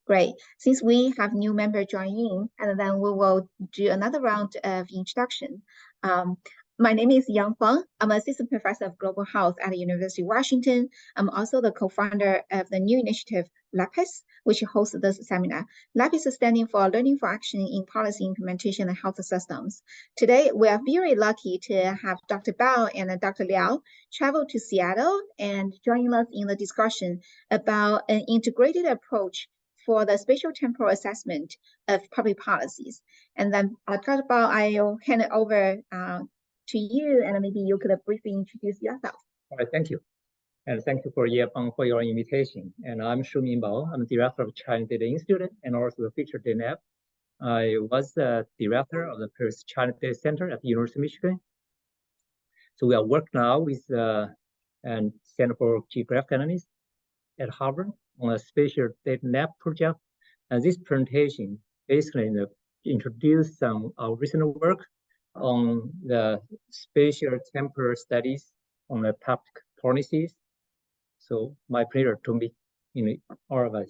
Great. Since we have new member joining, and then we will do another round of introduction. My name is Yang Fang. I'm assistant professor of global health at the University of Washington. I'm also the co-founder of the new initiative LAPIS, which hosts this seminar. LAPIS is standing for Learning for Action in Policy Implementation and Health Systems. Today, we are very lucky to have Dr. Bao and Dr. Liao travel to Seattle and join us in the discussion about an integrated approach for the spatial-temporal assessment of public policies. And then, Dr. Bao, I'll hand it over to you, and maybe you could briefly introduce yourself. All right, thank you. And thank you for Yepeng for your invitation. And I'm Shuming Bao. I'm director of China Data Institute and also the Feature Data Lab. I was the director of the Paris China Data Center at the University of Michigan. So we are working now with and Center for Geographic Analysis at Harvard on a spatial data lab project. And this presentation basically introduced some of recent work on the spatial temporal studies on the public policies. So my pleasure to meet all of us.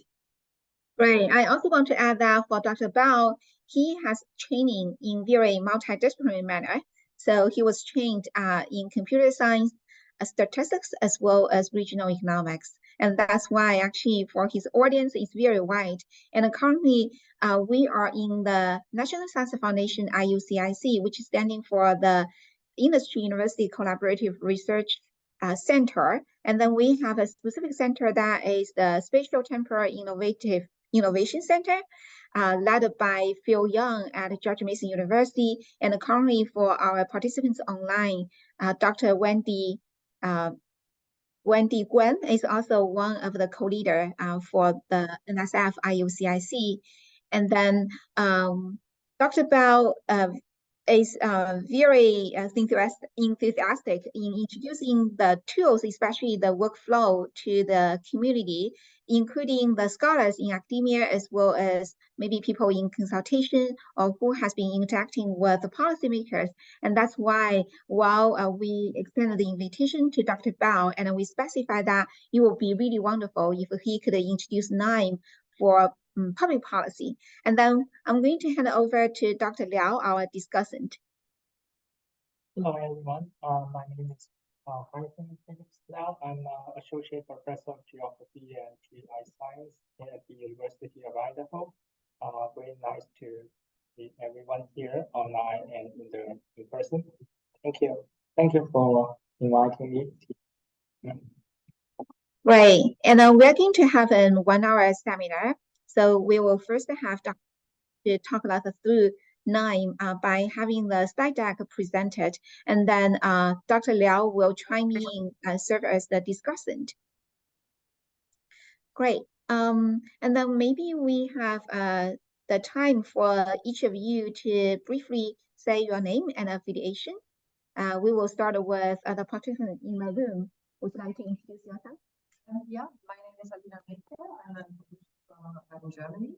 Great. I also want to add that for Dr. Bao, he has training in very multidisciplinary manner. So he was trained in computer science, statistics, as well as regional economics. And that's why actually for his audience, it's very wide. And currently, we are in the National Science Foundation, IUCIC, which is standing for the Industry University Collaborative Research Center. And then we have a specific center that is the Spatial Temporal Innovation Center, led by Phil Young at George Mason University. And currently for our participants online, Dr. Wendy Guan is also one of the co-leader for the NSF IUCIC. And then Dr. Bao is very enthusiastic in introducing the tools, especially the workflow, to the community, including the scholars in academia, as well as maybe people in consultation or who has been interacting with the policymakers. And that's why while we extended the invitation to Dr. Bao, and we specify that it would be really wonderful if he could introduce NIME for public policy. And then I'm going to hand over to Dr. Liao, our discussant. Hello, everyone. My name is Felix Liao. I'm Associate Professor of Geography and GI Science at the University of Idaho. Very nice to meet everyone here online and in person. Thank you. Thank you for inviting me. Right. And we're going to have a 1-hour seminar. So we will first have Dr. to talk about through NIME by having the slide deck presented. And then Dr. Liao will chime in and serve as the discussant. Great. And then maybe we have the time for each of you to briefly say your name and affiliation. We will start with the participant in the room. Would you like to introduce yourself? Yeah, my name is Alina Winter. I'm from Germany,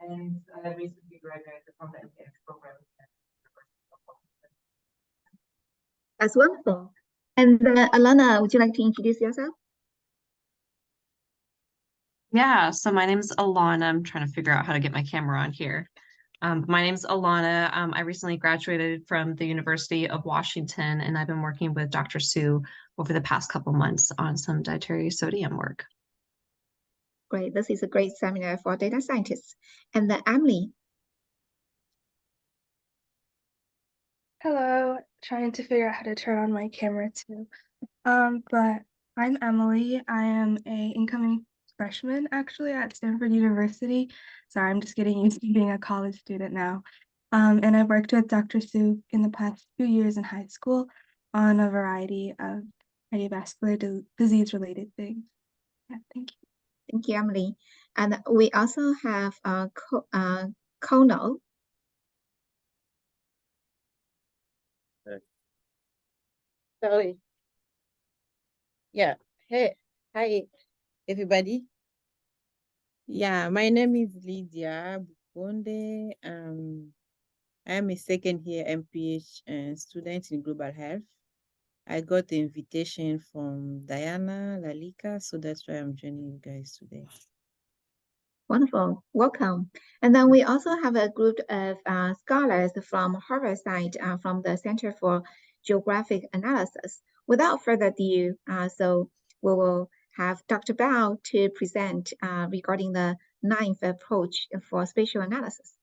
and I recently graduated from the MPH program at the University of Washington. That's wonderful. And Alana, would you like to introduce yourself? Yeah, so my name is Alana. I'm trying to figure out how to get my camera on here. My name is Alana. I recently graduated from the University of Washington, and I've been working with Dr. Su over the past couple months on some dietary sodium work. Great. This is a great seminar for data scientists. And then Emily. Hello, trying to figure out how to turn on my camera too. But I'm Emily. I am a incoming freshman actually at Stanford University. Sorry, I'm just getting used to being a college student now. And I've worked with Dr. Su in the past few years in high school on a variety of cardiovascular disease related things. Yeah, thank you. Thank you, Emily. And we also have Kono. Sorry. Yeah. Hey, hi, everybody. Yeah, my name is Lydia Bukonde. I am a second year MPH student in global health. I got the invitation from Diana Lalika, so that's why I'm joining you guys today. Wonderful, welcome. And then we also have a group of scholars from Harvard side, from the Center for Geographic Analysis. Without further ado, so we will have Dr. Bao to present regarding the 9th approach for spatial analysis.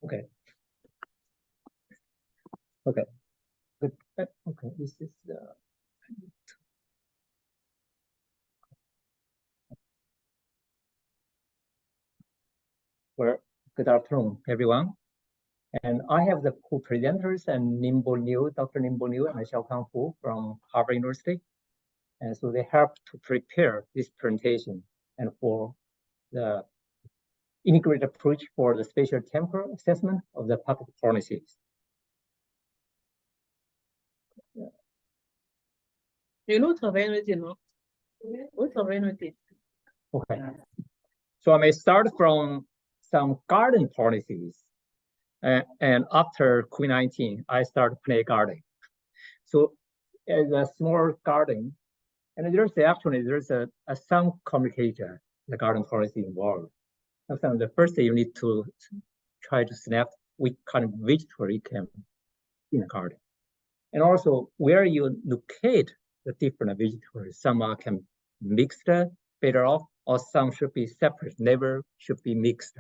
Okay. Okay. Good. Okay. This is the. Well, good afternoon, everyone. And I have the co-presenters and Dr. Nimbo Liu and Xiaokang Fu from Harvard University. And so they helped to prepare this presentation and for the integrated approach for the spatial temporal assessment of the public policies. You know, sovereignty, no? What sovereignty? Okay. So I may start from some garden policies. And after COVID-19, I started play garden. So as a small garden, and there's some communication, the garden policy involved. Sometimes the first thing you need to try to snap which kind of vegetable you can in the garden. And also where you locate the different vegetables, some can mixed better off, or some should be separate, never should be mixed.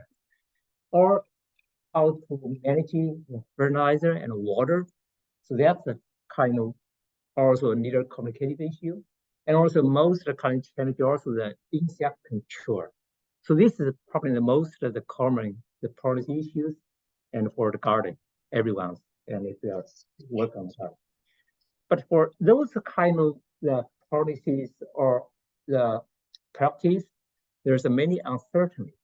Or how to manage the fertilizer and water. So that's a kind of also another complicated issue. And also most of the kind of challenge also the insect control. So this is probably the most of the common the policy issues and for the garden, everyone's, and if they are work on that. But for those kind of the policies or the practice, there's a many uncertainty,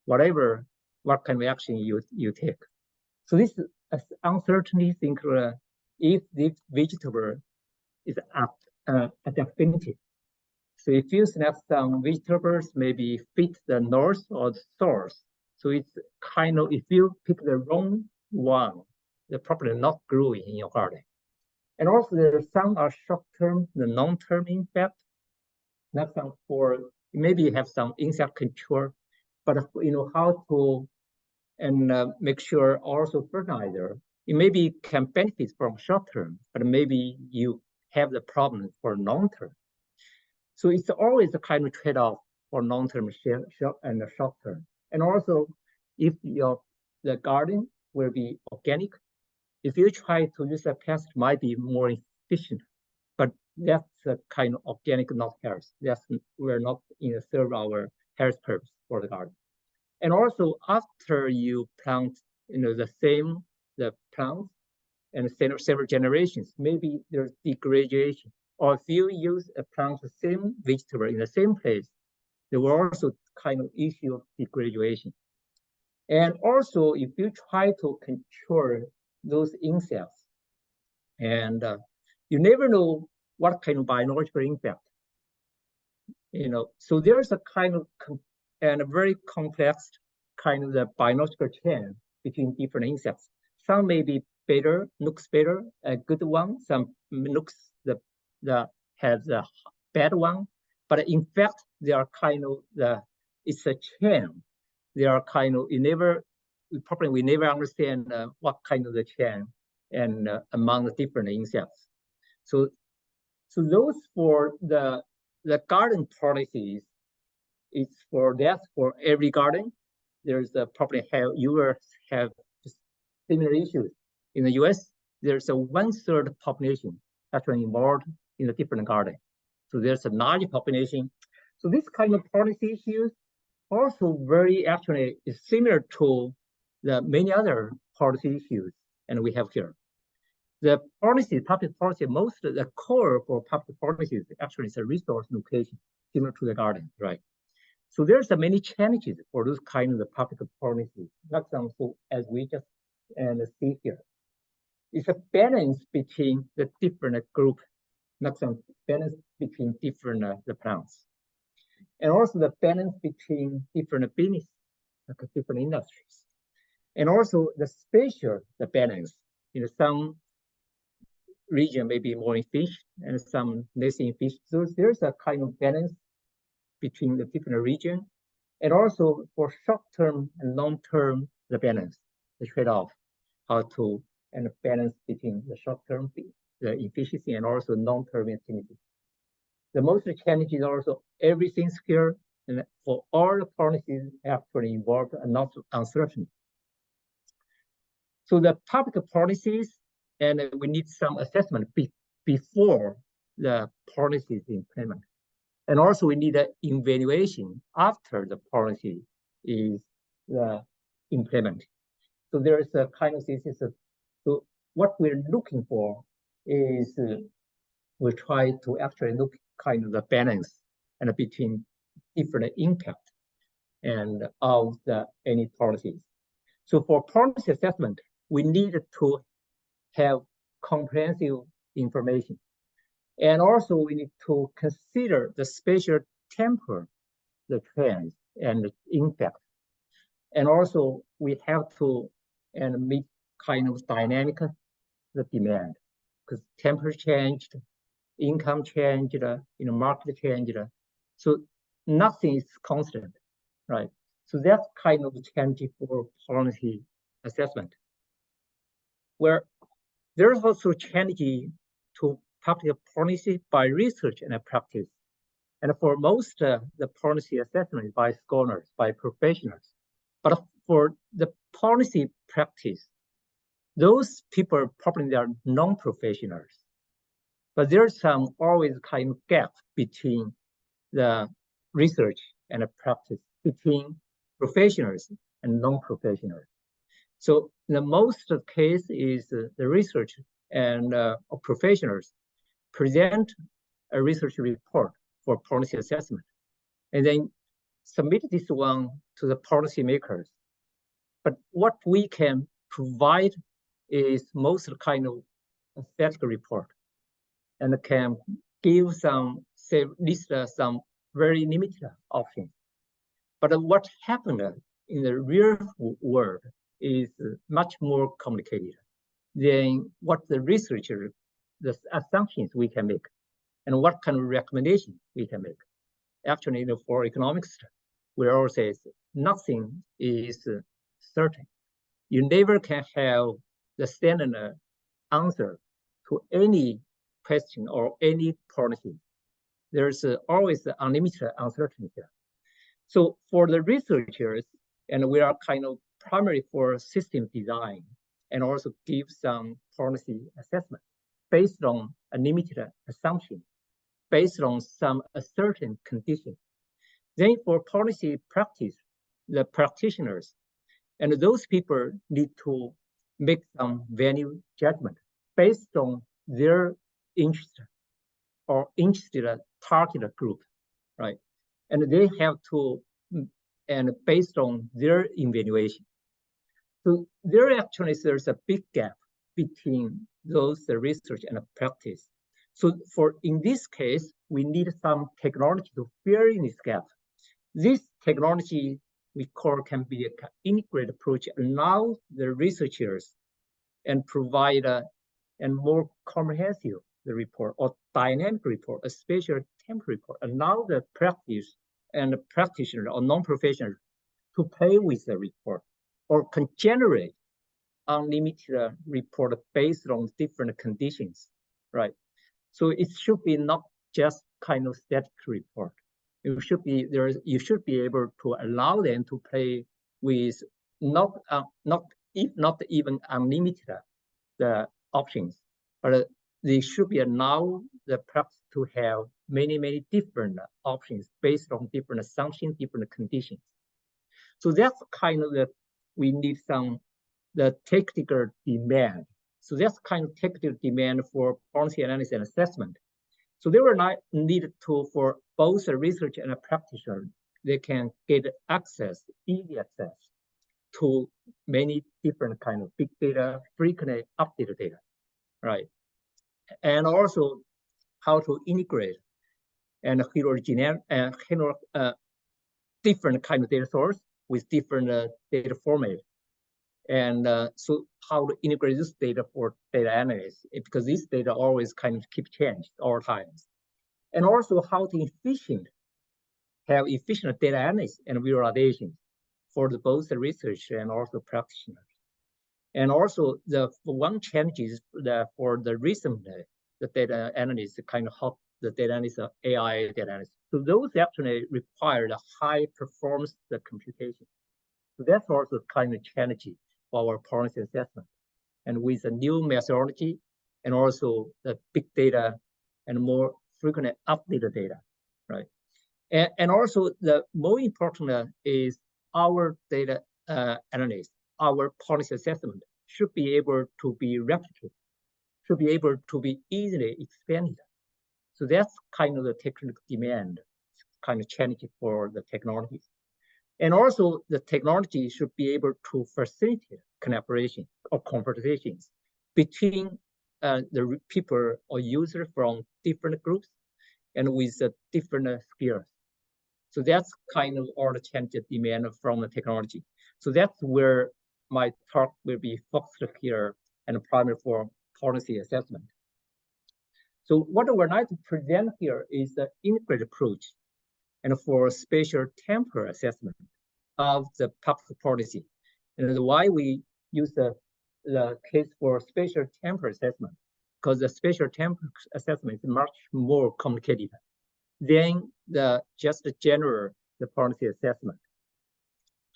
what kind of action you take. So this uncertainties include if this vegetable is definitive. So if you select some vegetables, maybe fit the north or the south. So it's kind of, if you pick the wrong one, they're probably not growing in your garden. And also there are some are short-term, the long-term impact. That's some for, maybe you have some insect control, but you know how to and make sure also fertilizer. It maybe can benefit from short-term, but maybe you have the problem for long-term. So it's always a kind of trade-off for long-term and short-term. And also, if the garden will be organic, if you try to use a pest, might be more efficient. But that's a kind of organic, not health. We're not serve our health purpose for the garden. And also, after you plant, the plants and several generations, maybe there's degradation. Or if you use a plant the same vegetable in the same place, there will also kind of issue of degradation. And also, if you try to control those insects, and you never know what kind of biological impact. So there's a kind of and a very complex kind of the biological chain between different insects. Some may be better, looks better, a good one. Some looks has a bad one. But in fact, they are kind of it's a chain. They are kind of we never understand what kind of the chain and among the different insects. So those for the garden policies. It's for every garden. There's probably you will have similar issues. In the US, there's a 1/3 population actually involved in the different garden. So there's a large population. So this kind of policy issues also very actually is similar to the many other policy issues and we have here. The public policy, most of the core for public policies actually is a resource location, similar to the garden, right? So there's many challenges for those kind of the public policies. For example, as we just see here, it's a balance between the different group, balance between different the plants, and also the balance between different business, like different industries, and also the spatial the balance. Some region may be more in fish and some less in fish. So there's a kind of balance between the different regions, and also for short-term and long-term, the balance, the trade-off, how to and balance between the short-term, the efficiency, and also long-term activity. The most challenge is also everything's here, and for all the policies actually involved a lot of uncertainty. So the public policies, and we need some assessment before the policies implement. And also we need an evaluation after the policy is implemented. So there is a kind of this is so what we're looking for is we try to actually look kind of the balance and between different impact and of any policies. So for policy assessment, we need to have comprehensive information. And also we need to consider the spatial temporal, the trends and the impact. And also we have to meet kind of dynamic the demand, because temperature changed, income changed, market changed. So nothing is constant, right? So that's kind of challenge for policy assessment. Where there's also challenge to public policy by research and practice. And for most, the policy assessment by scholars, by professionals. But for the policy practice, those people probably are non-professionals. But there's some always kind of gap between the research and the practice, between professionals and non-professionals. So the most case is the research and professionals present a research report for policy assessment, and then submit this one to the policymakers. But what we can provide is most kind of a static report, and can give some, say, list some very limited options. But what happened in the real world is much more complicated than what the researcher, the assumptions we can make, and what kind of recommendation we can make. Actually, for economics, we always say nothing is certain. You never can have the standard answer to any question or any policy. There's always unlimited uncertainty. So for the researchers, and we are kind of primary for system design, and also give some policy assessment based on a limited assumption, based on some certain condition. Then for policy practice, the practitioners and those people need to make some value judgment based on their interest or interested target group, right? And they have to, and based on their evaluation. So there's a big gap between those research and practice. So in this case, we need some technology to fill in this gap. This technology we call can be an integrated approach, allow the researchers and provide a more comprehensive report or dynamic report, a spatial temporal report, allow the practice and the practitioner or non-professional to play with the report, or can generate unlimited report based on different conditions, right? So it should be not just kind of static report. You should be able to allow them to play with not even unlimited the options, but they should be allow the practice to have many different options based on different assumptions, different conditions. So that's kind of we need the technical demand. So that's kind of technical demand for policy analysis and assessment. So they were not needed for both a researcher and a practitioner. They can get easy access to many different kind of big data, frequently updated data, right? And also how to integrate and different kind of data source with different data format. And so how to integrate this data for data analysis, because this data always kind of keep change all times. And also how to efficient have efficient data analysis and visualization for both the research and also practitioners. And also one challenge is that for the recent the data analysis kind of how the data analysis AI data analysis. So those actually require the high performance the computation. So that's also kind of challenging for our policy assessment. And with the new methodology and also the big data and more frequent updated data, right? And also the more important is our data analysis, our policy assessment should be able to be replicated, should be able to be easily expanded. So that's kind of the technical demand, kind of challenging for the technologies. And also the technology should be able to facilitate collaboration or conversations between the people or users from different groups and with different skills. So that's kind of all the changes demand from the technology. So that's where my talk will be focused here and primary for policy assessment. So what we're going to present here is the integrated approach and for spatial temporal assessment of the public policy. And why we use the case for spatial temporal assessment, because the spatial temporal assessment is much more complicated than just the general policy assessment,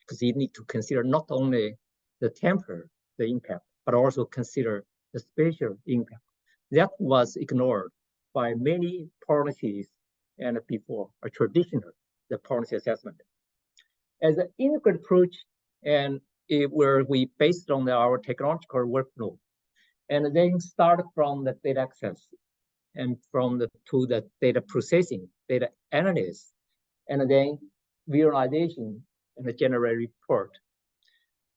because you need to consider not only the temporal, the impact, but also consider the spatial impact. That was ignored by many policies and before a traditional the policy assessment. As an integrated approach, and where we based on our technological workflow, and then start from the data access and to the data processing, data analysis, and then visualization and the generate report.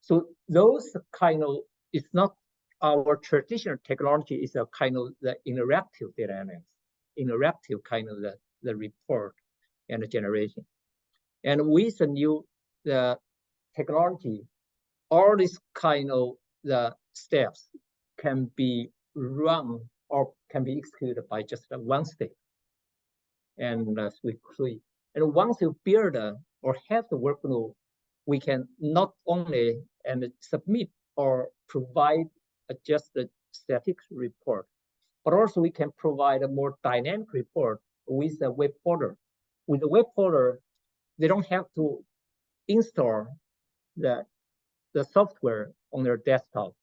So those kind of, it's not our traditional technology, is a kind of the interactive data analysis, interactive kind of the report and the generation. And with the new technology, all these kind of the steps can be run or can be executed by just one step. And and once you build or have the workflow, we can not only submit or provide just a static report, but also we can provide a more dynamic report with a web portal. With the web portal, they don't have to install the software on their desktop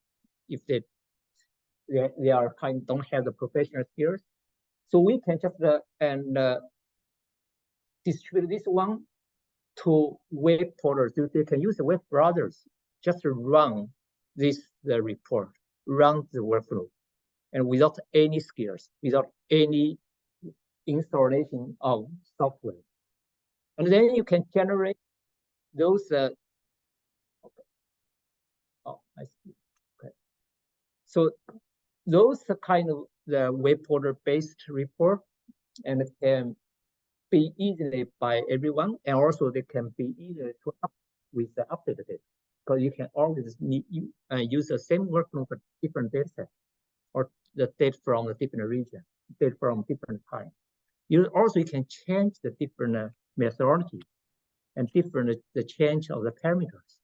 if they are don't have the professional skills. So we can just distribute this one to web portals. So they can use the web browsers just to run the report, run the workflow, and without any skills, without any installation of software. And then you can generate those. Oh, I see. Okay. So those are kind of the web portal based report, and it can be easily by everyone, and also they can be easy to up with the updated data, because you can always use the same workflow for different data sets or the data from the different region, data from different time. You can change the different methodology and the change of the parameters.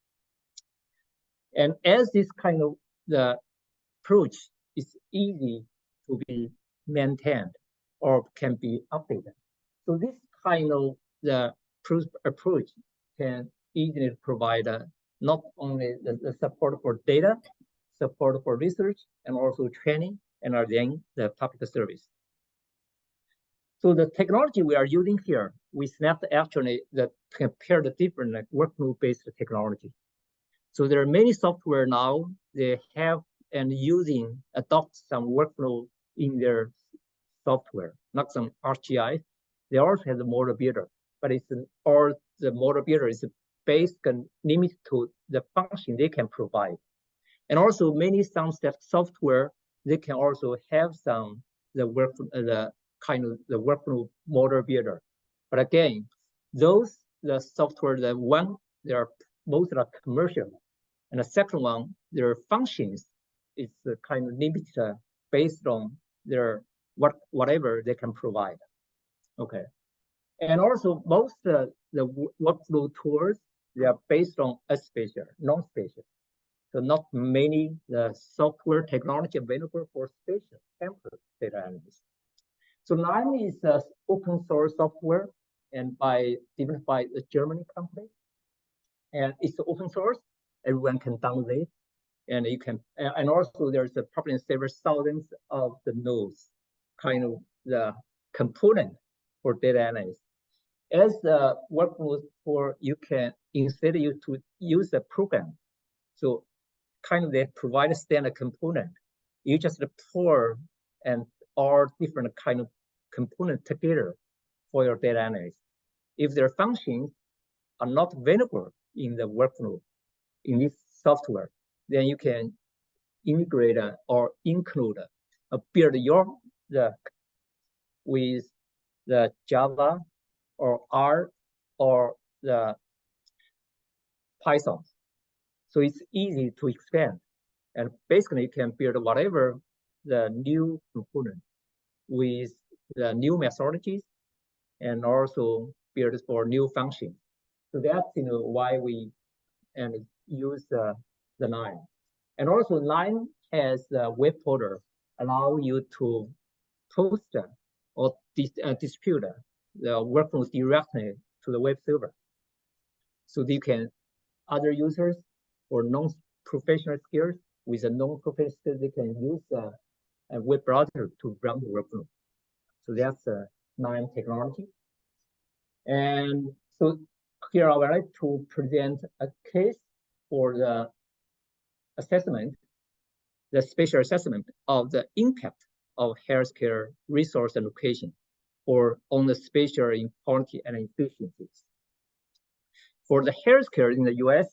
And as this kind of the approach is easy to be maintained or can be updated. So this kind of the approach can easily provide not only the support for data, support for research, and also training, and then the public service. So the technology we are using here, we snapped actually compare the different workflow-based technology. So there are many software now, they have and adopt some workflow in their software, not some ArcGIS. They also have the model builder, but the model builder is based and limited to the function they can provide. And also some software, they can also have the workflow model builder. But again, the software, both are commercial. And the second one, their functions is kind of limited based on their whatever they can provide. Okay. And also most the workflow tools, they are based on spatial, non-spatial. So not many software technology available for spatial temporal data analysis. So Lime is an open source software and developed by a German company. And it's open source, everyone can download it. And you can, and also there's probably several thousands of the nodes, kind of the component for data analysis. As the workflow for you can, instead you to use a program, so kind of they provide a standard component. You just pour and all different kind of component together for your data analysis. If their functions are not available in the workflow in this software, then you can integrate or include build with the Java or R or the Python. So it's easy to expand. And basically you can build whatever the new component with the new methodologies and also build for new functions. So that's why we use the Lime. And also Lime has the web portal allow you to post or distribute the workflows directly to the web server. So you can, other users or non-professional skills with a non-professional skills, they can use a web browser to run the workflow. So that's Lime technology. And so here I would like to present a case for the assessment, the spatial assessment of the impact of healthcare resource allocation or on the spatial inequality and efficiencies. For the healthcare in the US,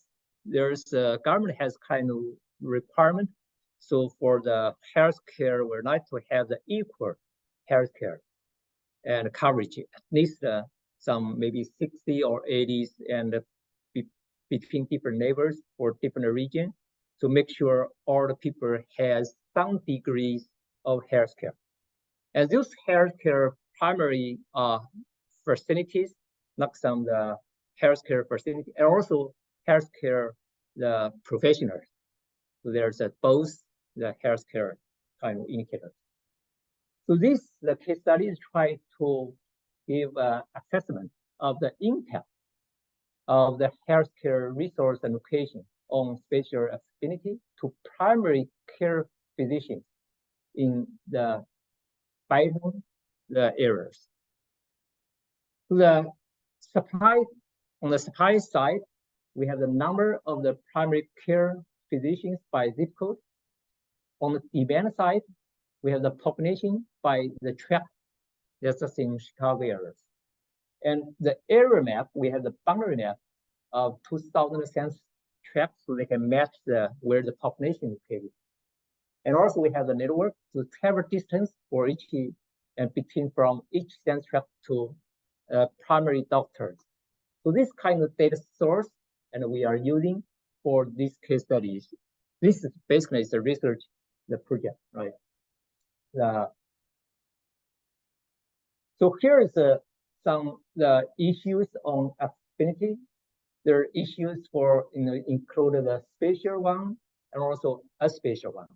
there's government has kind of requirement. So for the healthcare, we're like to have the equal healthcare and coverage, at least some maybe 60 or 80s and between different neighbors or different regions to make sure all the people has some degrees of healthcare. And those healthcare primary facilities, like some the healthcare facility, and also healthcare the professionals. So there's both the healthcare kind of indicators. So this the case study is trying to give assessment of the impact of the healthcare resource allocation on spatial affinity to primary care physicians in the vital areas. The supply, on the supply side, we have the number of the primary care physicians by zip code. On the demand side, we have the population by the tract. That's just in Chicago areas. And the area map, we have the boundary map of 2,000 census tracts, so they can match where the population is located. And also we have the network, so travel distance for each and between from each census tract to primary doctors. So this kind of data source, and we are using for these case studies. This is basically the research, the project, right? So here is some the issues on affinity. There are issues for include the spatial one and also a spatial one.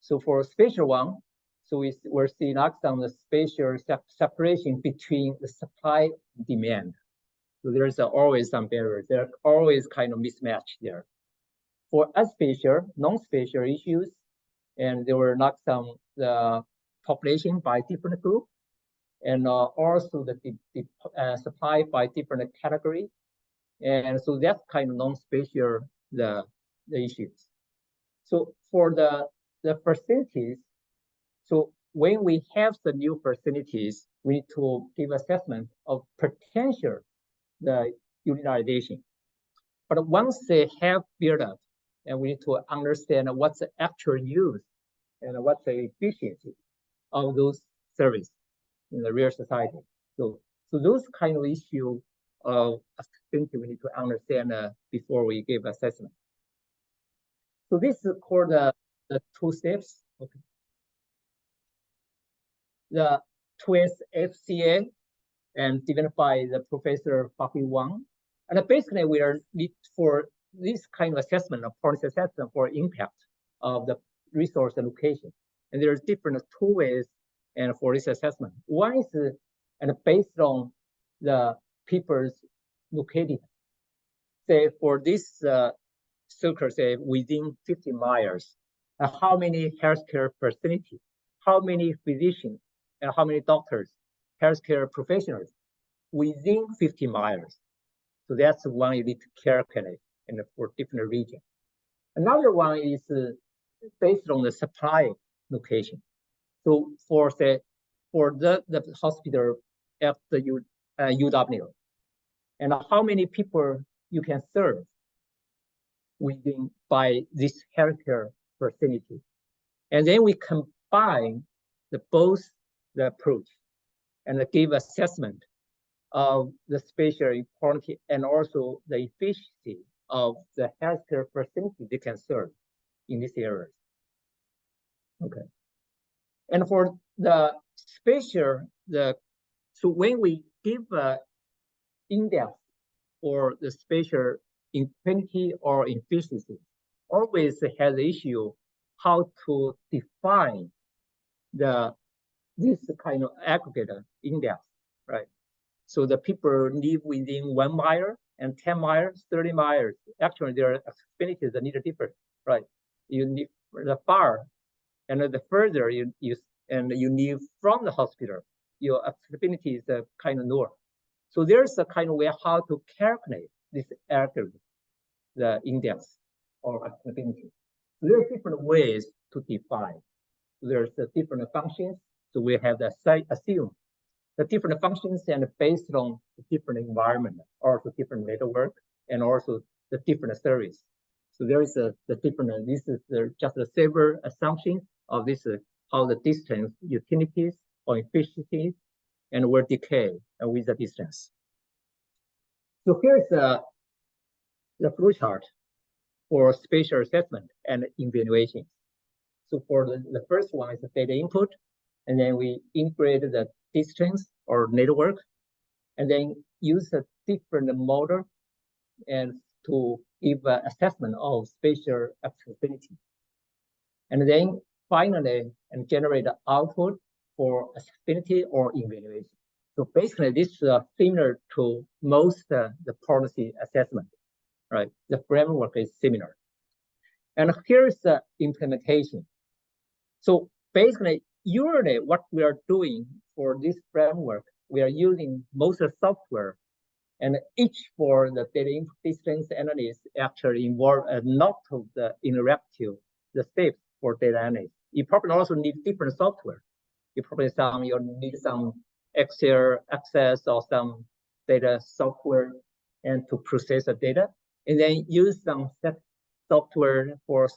So for spatial one, so we're seeing some the spatial separation between the supply and demand. So there's always some barriers. There are always kind of mismatch there. For spatial, non-spatial issues, and there were not some the population by different group, and also the supply by different category, and so that's kind of non-spatial the issues. So for the facilities, so when we have the new facilities, we need to give assessment of potential the utilization. But once they have built up, and we need to understand what's the actual use and what's the efficiency of those services in the real society. So those kind of issues of affinity we need to understand before we give assessment. So this is called the 2 steps. Okay. The 2S FCA and developed by the Professor Fahui Wang. And basically, we are need for this kind of assessment, of policy assessment for impact of the resource allocation. And there's different two ways and for this assessment. One is and based on the people's located. Say for this circle, say within 50 miles, how many healthcare facilities, how many physicians, and how many doctors, healthcare professionals within 50 miles. So that's one you need to calculate and for different regions. Another one is based on the supply location. So for the hospital at the UW, and how many people you can serve within by this healthcare facility. And then we combine both the approach and give assessment of the spatial importance and also the efficiency of the healthcare facility they can serve in this area. Okay. And for the spatial, so when we give index for the spatial infinity or efficiency, always has the issue how to define this kind of aggregate index, right? So the people live within 1 mile and 10 miles, 30 miles. Actually, their affinities are neither different, right? You live the far, and the further you live from the hospital, your affinity is kind of north. So there's a kind of way how to calculate this aggregate, the index or affinity. So there are different ways to define. There's different functions. So we have to assume the different functions and based on the different environment, also different network, and also the different service. So there is the different, this is just a several assumptions of this, how the distance, utilities, or efficiencies, and will decay with the distance. So here's the flowchart for spatial assessment and evaluation. So for the first one is the data input, and then we integrate the distance or network, and then use a different model and to give an assessment of spatial accessibility. And then finally, and generate the output for accessibility or evaluation. So basically, this is similar to most the policy assessment, right? The framework is similar. And here's the implementation. So basically, usually what we are doing for this framework, we are using most of the software, and each for the data input distance analysis actually involve a lot of the interactive, the steps for data analysis. You probably also need different software. You probably need some Excel access or some data software and to process the data, and then use some software for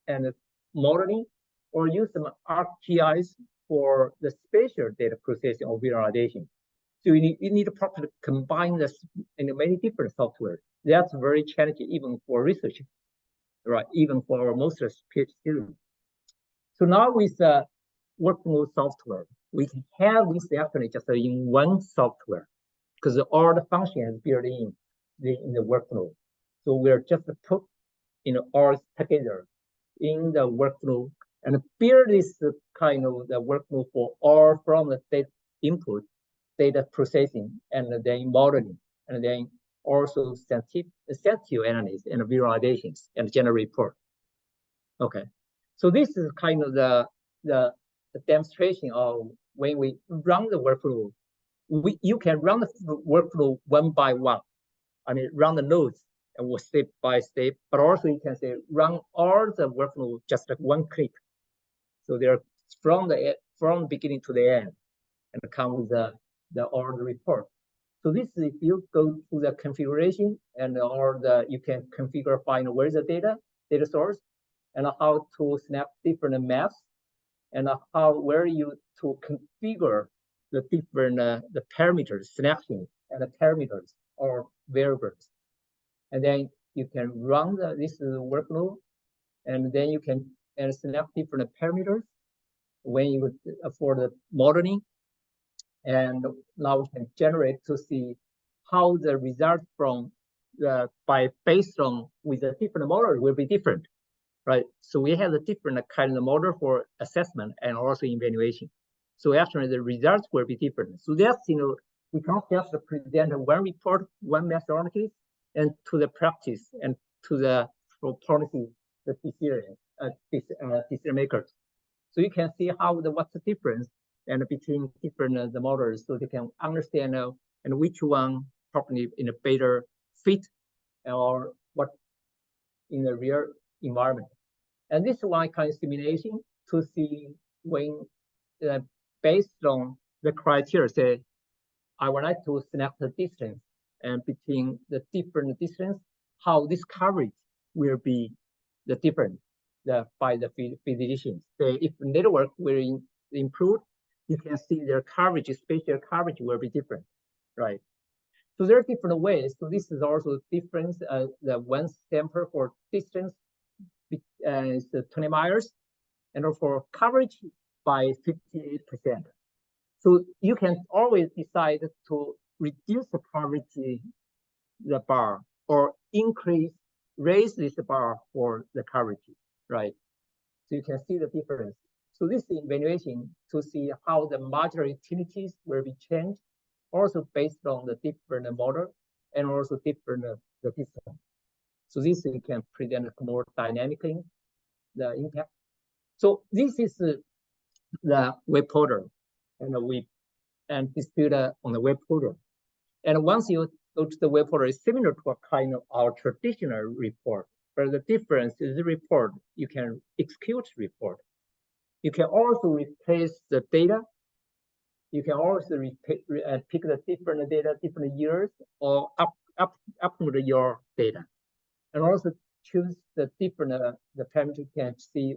and modeling, or use some ArcGIS for the spatial data processing or visualization. So you need to properly combine this in many different software. That's very challenging even for research, right? Even for most of PhD students. So now with workflow software, we can have this actually just in one software because all the functions built in the workflow. So we're just put all together in the workflow and build this kind of the workflow for all from the data input, data processing, and then modeling, and then also sensitive analysis and visualizations and generate report. Okay, so this is kind of the demonstration of when we run the workflow. You can run the workflow one by one. I mean, run the nodes and we'll step by step, but also you can say run all the workflow just like one click. So they're from the beginning to the end and come with all the report. So this is if you go to the configuration and you can configure, find where is the data source, and how to snap different maps, and where you to configure the different the parameters, selection and the parameters or variables, and then you can run this workflow, and then you can snap different parameters when you for the modeling, And now we can generate to see how the result from based on with a different model will be different, right? So we have a different kind of model for assessment and also evaluation. So actually the results will be different. So that's, we can't just present one report, one methodology, and to the practice and to the policy, the decision makers. So you can see how what's the difference and between different the models, so they can understand and which one probably in a better fit or what in the real environment. And this one kind of simulation to see when based on the criteria, say I would like to select the distance and between the different distance, how this coverage will be the different by the physicians. So if network will improve, you can see their coverage, spatial coverage will be different, right? So there are different ways. So this is also difference. The one sample for distance is 20 miles, and for coverage by 58%. So you can always decide to reduce the coverage, the bar, or raise this bar for the coverage, right? So you can see the difference. So this is evaluation to see how the modular utilities will be changed, also based on the different model and also different the system. So this we can present more dynamically the impact. So this is the web portal, and dispute on the web portal. And once you go to the web portal, it's similar to a kind of our traditional report, but the difference is the report, you can execute report. You can also replace the data. You can also pick the different data, different years, or upload your data. And also choose the different, the parameter, you can see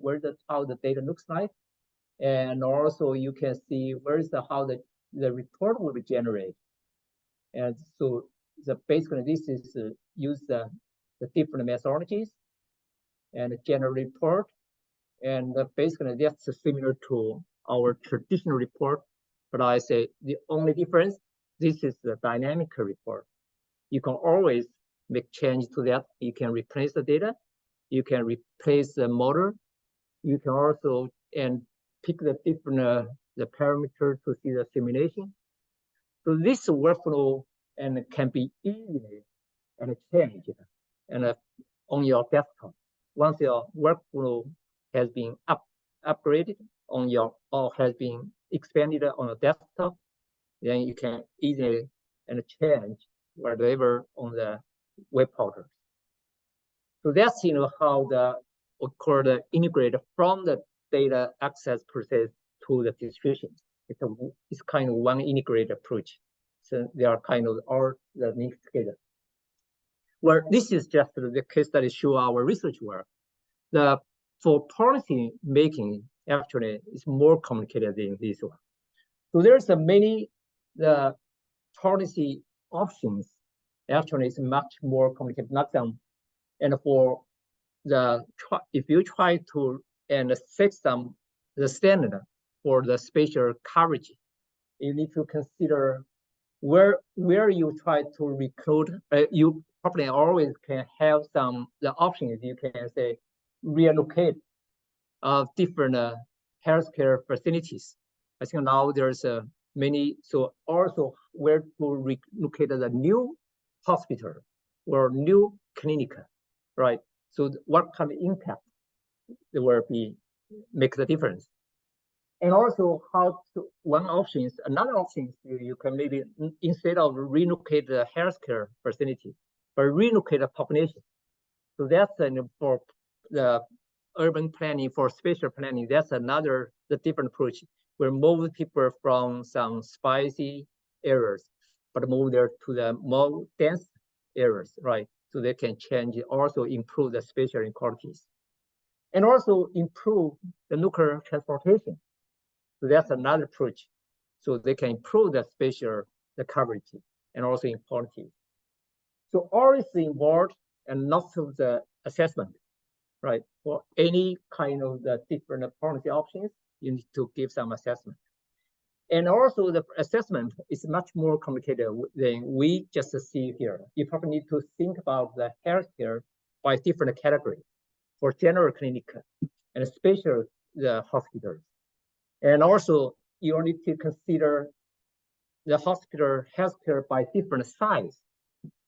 how the data looks like. And also you can see how the report will be generated. And so basically this is use the different methodologies and generate report. And basically that's similar to our traditional report. But I say the only difference, this is the dynamic report. You can always make change to that. You can replace the data. You can replace the model. You can also pick the different the parameter to see the simulation. So this workflow and can be easily and changed and on your desktop. Once your workflow has been upgraded on your or has been expanded on the desktop, then you can easily and change whatever on the web portal. So that's how the integrate from the data access process to the distribution. It's kind of one integrated approach. So they are kind of all the linked together. Well, this is just the case study show our research work. For policy making, actually, it's more complicated than this one. So there's many the policy options. Actually, it's much more complicated. Not them, and for if you try to set the standard for the spatial coverage, you need to consider where you try to recruit. You probably always can have the options. You can say reallocate different healthcare facilities. I think now there's many. So also where to relocate the new hospital or new clinic, right? So what kind of impact there will be make the difference. And also another option is you can maybe instead of relocate the healthcare facility, but relocate the population. So that's for the urban planning, for spatial planning, that's the different approach. We'll move people from some spicy areas, but move there to the more dense areas, right? So they can change, also improve the spatial inequalities. And also improve the nuclear transportation. So that's another approach. So they can improve the spatial, the coverage, and also inequality. So all is involved and not to the assessment, right? For any kind of the different policy options, you need to give some assessment. And also the assessment is much more complicated than we just see here. You probably need to think about the healthcare by different categories for general clinic and spatial the hospitals. And also you need to consider the hospital healthcare by different size.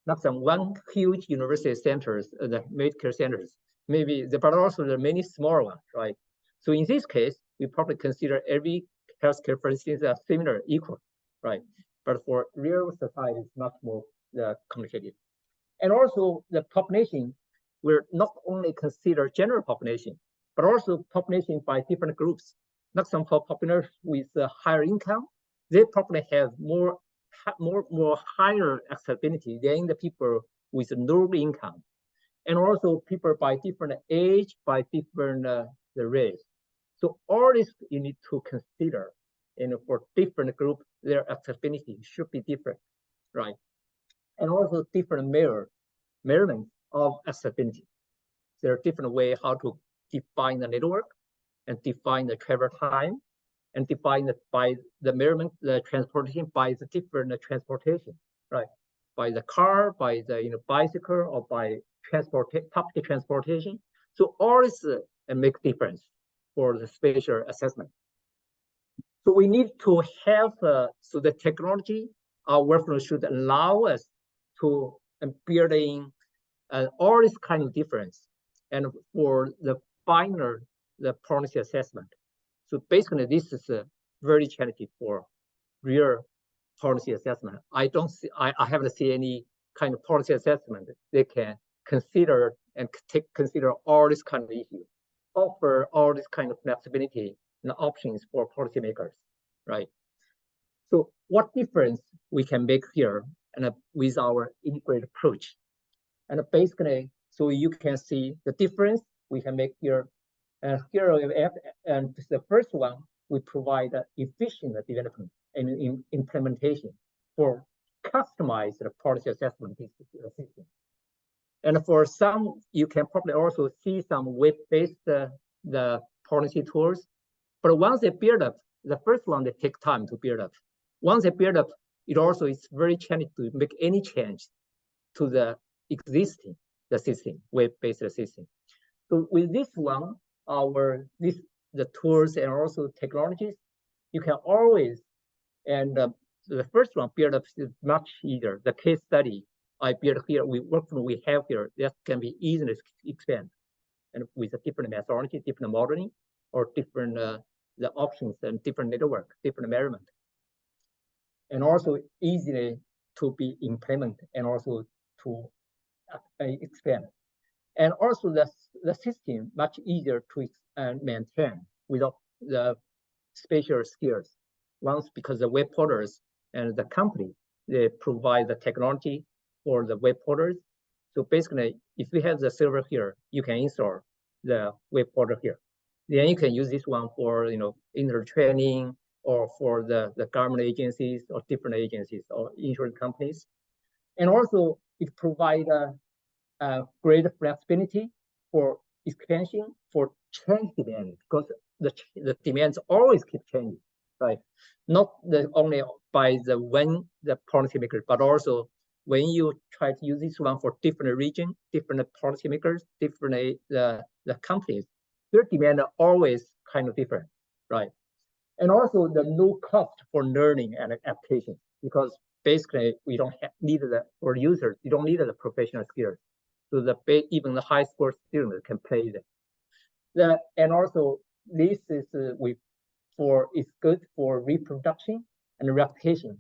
Not some one huge university centers, the medical centers, maybe, but also there are many small ones, right? So in this case, we probably consider every healthcare, for instance, are similar, equal, right? But for real society, it's much more complicated. And also the population, we're not only consider general population, but also population by different groups. Not some population with higher income, they probably have more higher accessibility than the people with low income. And also people by different age, by different the race. So all this you need to consider, and for different groups, their accessibility should be different, right? And also different measurements of accessibility. There are different ways how to define the network and define the travel time and define it by the measurement, the transportation by the different transportation, right? By the car, by the bicycle, or by public transportation. So all this make difference for the spatial assessment. So we need to have, so the technology, our workflow should allow us to build in all this kind of difference. And for the final, the policy assessment. So basically, this is very challenging for real policy assessment. I haven't seen any kind of policy assessment they can consider and consider all this kind of issue, offer all this kind of flexibility and options for policymakers, right? So what difference we can make here and with our integrated approach? And basically, so you can see the difference we can make here. Here we have, and the first one, we provide efficient development and implementation for customized policy assessment system. And for some, you can probably also see some web-based the policy tools. But once they build up, the first one, they take time to build up. Once they build up, it also is very challenging to make any change to the existing system, web-based system. So with this one, the tools and also technologies, you can always, and the first one build up is much easier. The case study I built here, we have here, that can be easily expand, and with a different methodology, different modeling, or different the options and different network, different measurement, and also easily to be implemented and also to expand. And also the system much easier to maintain without the spatial skills. Once, because the web portals and the company, they provide the technology for the web portals. So basically, if we have the server here, you can install the web portal here. Then you can use this one for inter training or for the government agencies or different agencies or insurance companies. And also it provides greater flexibility for expansion, for change demand, because the demands always keep changing, right? Not only by when the policymakers, but also when you try to use this one for different region, different policymakers, different the companies, their demand are always kind of different, right? And also the low cost for learning and application, because basically we don't need for users, you don't need the professional skills. So even the high school students can play them. And also this is it's good for reproduction and replication,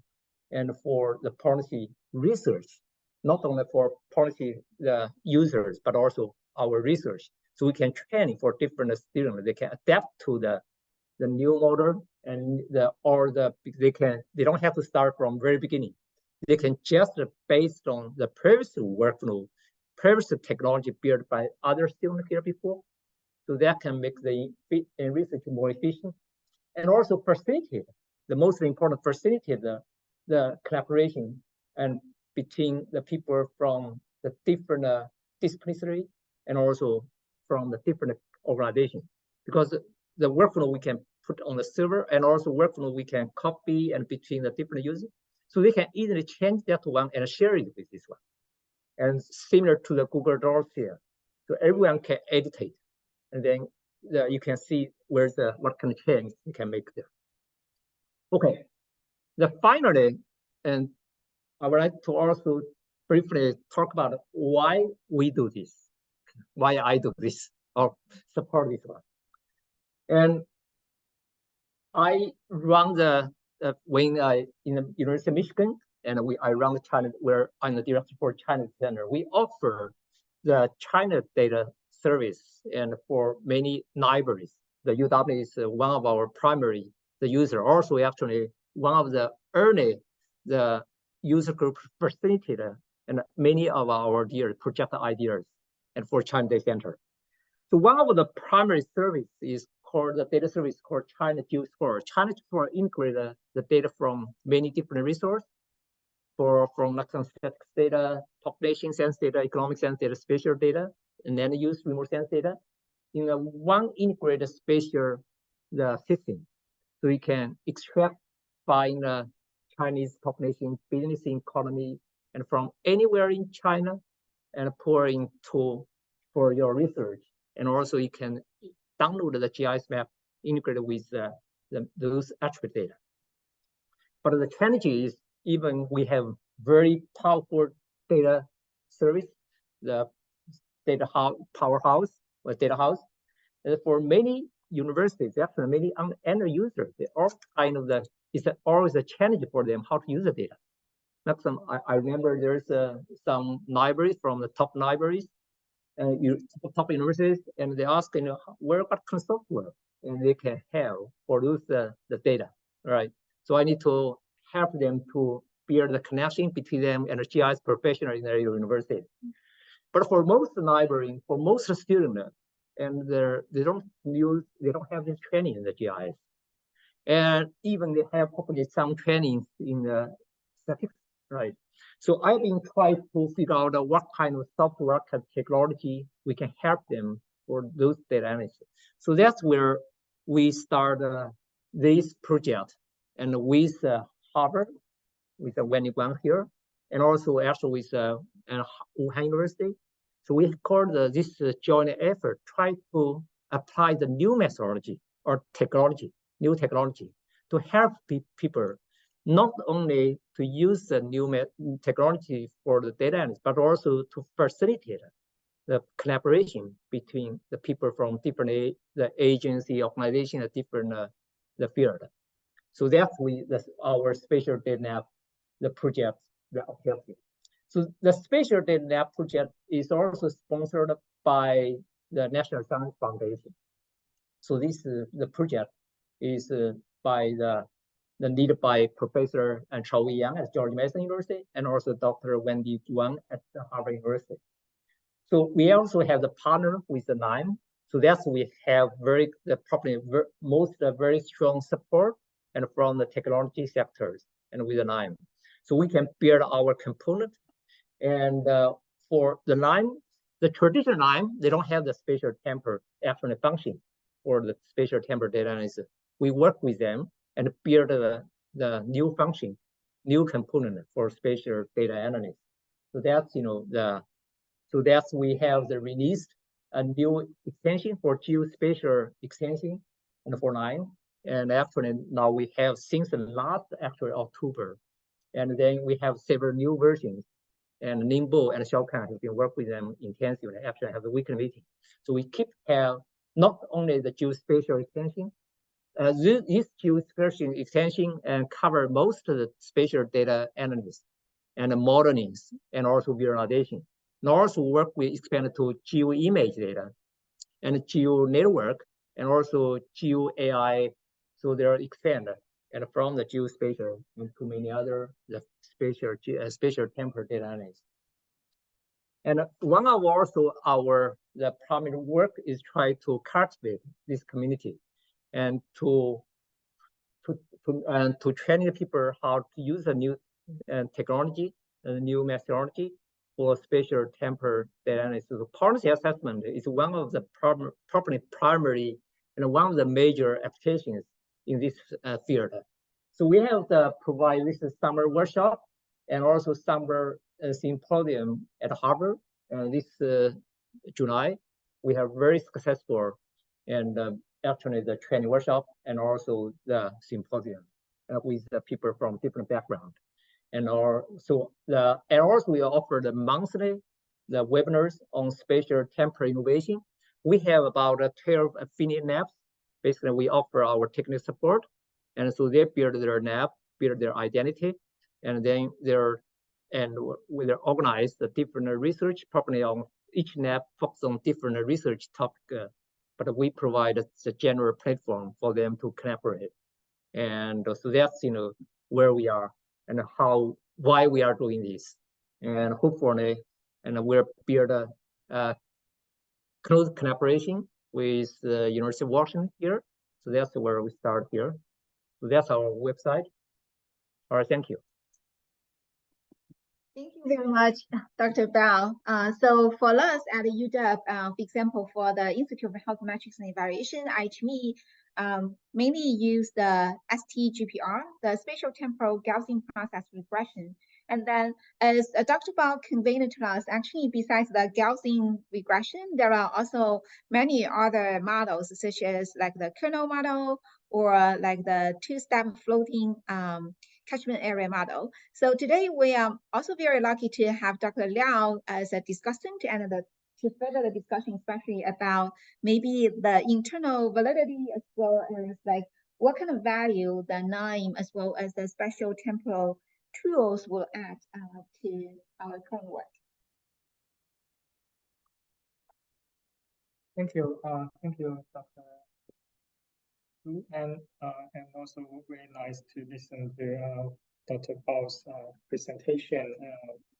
and for the policy research, not only for policy users, but also our research. So we can train for different students. They can adapt to the new model, and they don't have to start from very beginning. They can just based on the previous workflow, previous technology built by other students here before, so that can make the research more efficient, and also facilitate, the most important, facilitate the collaboration and between the people from the different disciplines and also from the different organizations, because the workflow we can put on the server, and also workflow we can copy and between the different users. So they can easily change that one and share it with this one. And similar to the Google Docs here. So everyone can edit it. And then you can see where's what kind of change you can make there. Okay. Finally, and I would like to also briefly talk about why we do this, why I do this or support this one. And I run when I in the University of Michigan, and I run the China, where I'm the director for China Center. We offer the China data service, and for many libraries, the UW is one of our primary user. Also, actually, one of the early user group facilitator, and many of our project ideas, and for China Data Center. So one of the primary service is called the data service called China GeoScore. China GeoScore integrates the data from many different resources, from like some statistics data, population sense data, economic sense data, spatial data, and then use remote sense data in one integrated spatial system. So you can extract by the Chinese population, business economy, and from anywhere in China, and pour into for your research. And also you can download the GIS map integrated with those attribute data. But the challenge is, even we have very powerful data service, the data powerhouse or data house. And for many universities, actually many end users, they all kind of it's always a challenge for them how to use the data. Like I remember there's some libraries from the top libraries, top universities, and they ask, what kind of software and they can have for those the data, right? So I need to help them to build the connection between them and the GIS professional in their university. But for most libraries, for most students, and they don't have this training in the GIS, and even they have probably some training in the statistics, right? So I've been trying to figure out what kind of software technology we can help them for those data analysis. So that's where we start this project, and with Harvard, with Wendy Wang here, and also actually with Wuhan University. So we called this joint effort, try to apply the new methodology or new technology to help people not only to use the new technology for the data analysis, but also to facilitate the collaboration between the people from different the agency, organization, different the field. So that's our spatial data lab, the project, the objective. So the spatial data lab project is also sponsored by the National Science Foundation. So this the project is by the lead by Professor Chao Yang at George Mason University, and also Dr. Wendy Wang at Harvard University. So we also have the partner with the NIME. So that's we have very strong support and from the technology sectors and with the NIME. So we can build our component. And for the NIME, the traditional NIME, they don't have the spatial temporal actually function for the spatial temporal data analysis. We work with them and build the new function, new component for spatial data analysis. So that's we have released a new extension for geospatial extension and for NIME. And actually now we have since the last October, and then we have several new versions. And Ningbo and Xiaokan have been working with them intensively. Actually, have a weekly meeting. So we have not only the geospatial extension. This geospatial extension cover most of the spatial data analysis and modeling and also visualization. And also work we expanded to geo image data and geo network and also geo AI. So they're expanded and from the geospatial into many other spatial temporal data analysis. And one of also the primary work is try to cultivate this community and to train the people how to use the new technology and the new methodology for spatial temporal data analysis. So policy assessment is one of the primary and one of the major applications in this field. So we have provide this summer workshop and also summer symposium at Harvard. This July, we have very successful and actually the training workshop and also the symposium with the people from different backgrounds. And also we offer the monthly webinars on spatial temporal innovation. We have about 12 affiliate labs. Basically, we offer our technical support, and so they build their lab, build their identity, and then we organize the different research, probably on each lab focus on different research topic. But we provide the general platform for them to collaborate, and so that's where we are and why we are doing this, and hopefully, and we'll build a close collaboration with the University of Washington here. So that's where we start here. So that's our website. All right, thank you. Thank you very much, Dr. Bao. So for us at UW, for example, for the Institute of Health Metrics and Evaluation, IHME, mainly use the STGPR, the spatial temporal Gaussian process regression. And then as Dr. Bao conveyed to us, actually besides the Gaussian regression, there are also many other models such as like the kernel model or like the two-step floating catchment area model. So today we are also very lucky to have Dr. Liao as a discussant and to further the discussion, especially about maybe the internal validity as well as like what kind of value the NIME as well as the spatial temporal tools will add to our current work. Thank you, Dr. Wu, and also very nice to listen to Dr. Bao's presentation.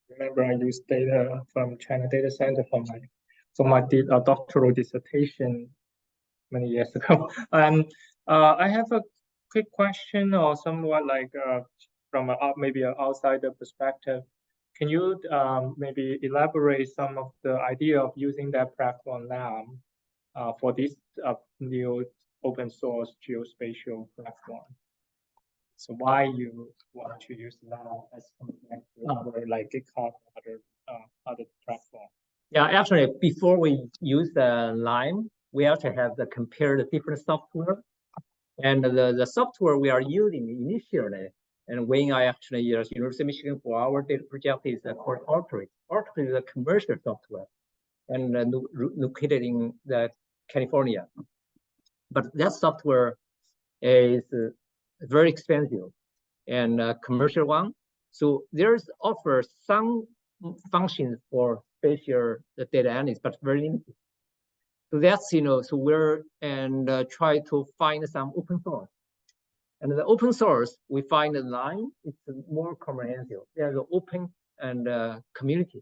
Remember, I used data from China Data Center for my doctoral dissertation many years ago. And I have a quick question, or somewhat like from maybe an outsider perspective. Can you maybe elaborate some of the idea of using that platform now for this new open source geospatial platform? So why you want to use now as compared to other like GitHub or other platform? Yeah, actually, before we use the Lime, we actually have to compare the different software. And the software we are using initially, and when I actually use University of Michigan for our data project is called Ortrid. Ortrid is a commercial software and located in California. But that software is very expensive and commercial one. So there's offers some functions for spatial data analysis, but very limited. So that's, so we're try to find some open source. And the open source, we find the Lime, it's more comprehensive. There's an open and community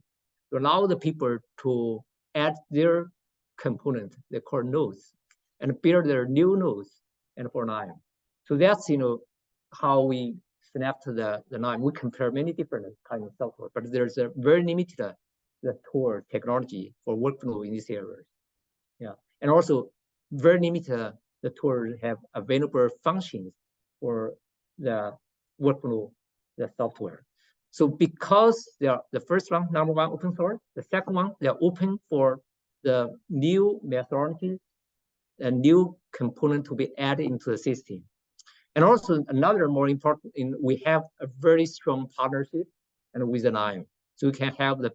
to allow the people to add their component, they call nodes, and build their new nodes and for Lime. So that's, how we snap to the Lime. We compare many different kinds of software, but there's a very limited the tool technology for workflow in this area. Yeah, and also very limited the tools have available functions for the workflow, the software. So because they are the first one, number one, open source, the second one, they are open for the new methodology and new component to be added into the system. And also another more important, we have a very strong partnership and with the Lime. So we can have the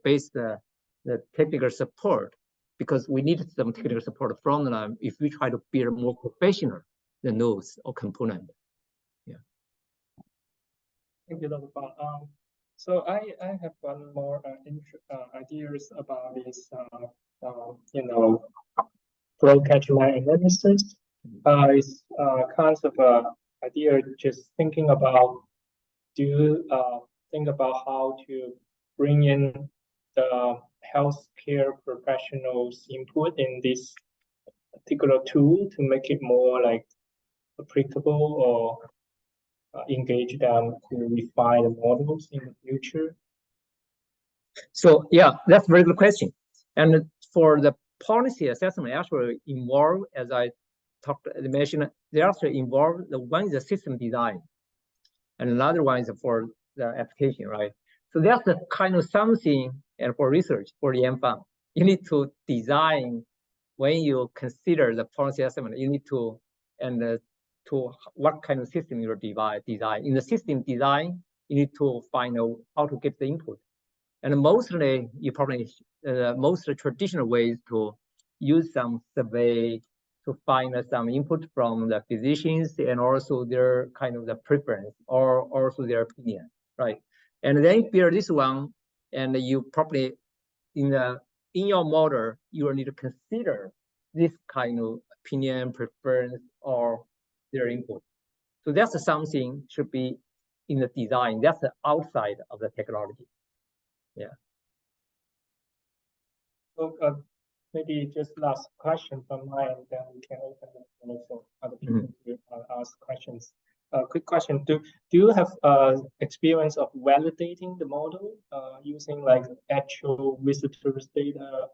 technical support because we need some technical support from the Lime if we try to build more professional the nodes or component. Yeah. Thank you, Dr. Bao. So I have one more ideas about this, flow catchment analysis. It's kind of idea just thinking about, do you think about how to bring in the healthcare professionals' input in this particular tool to make it more like applicable or engage them to refine the models in the future? So yeah, that's a very good question. And for the policy assessment, actually involved, as I mentioned, they also involve one is the system design, and another one is for the application, right? So that's the kind of something, and for research, for the M-Fund, you need to design when you consider the policy assessment. You need to to what kind of system you design. In the system design, you need to find out how to get the input. And mostly, you probably most traditional ways to use some survey to find some input from the physicians and also their kind of the preference or also their opinion, right? And then build this one, and you probably in your model you will need to consider this kind of opinion, preference, or their input. So that's something should be in the design. That's the outside of the technology. Yeah. So maybe just last question from mine, then we can open it also other people to ask questions. Quick question: Do you have experience of validating the model using like actual visitors data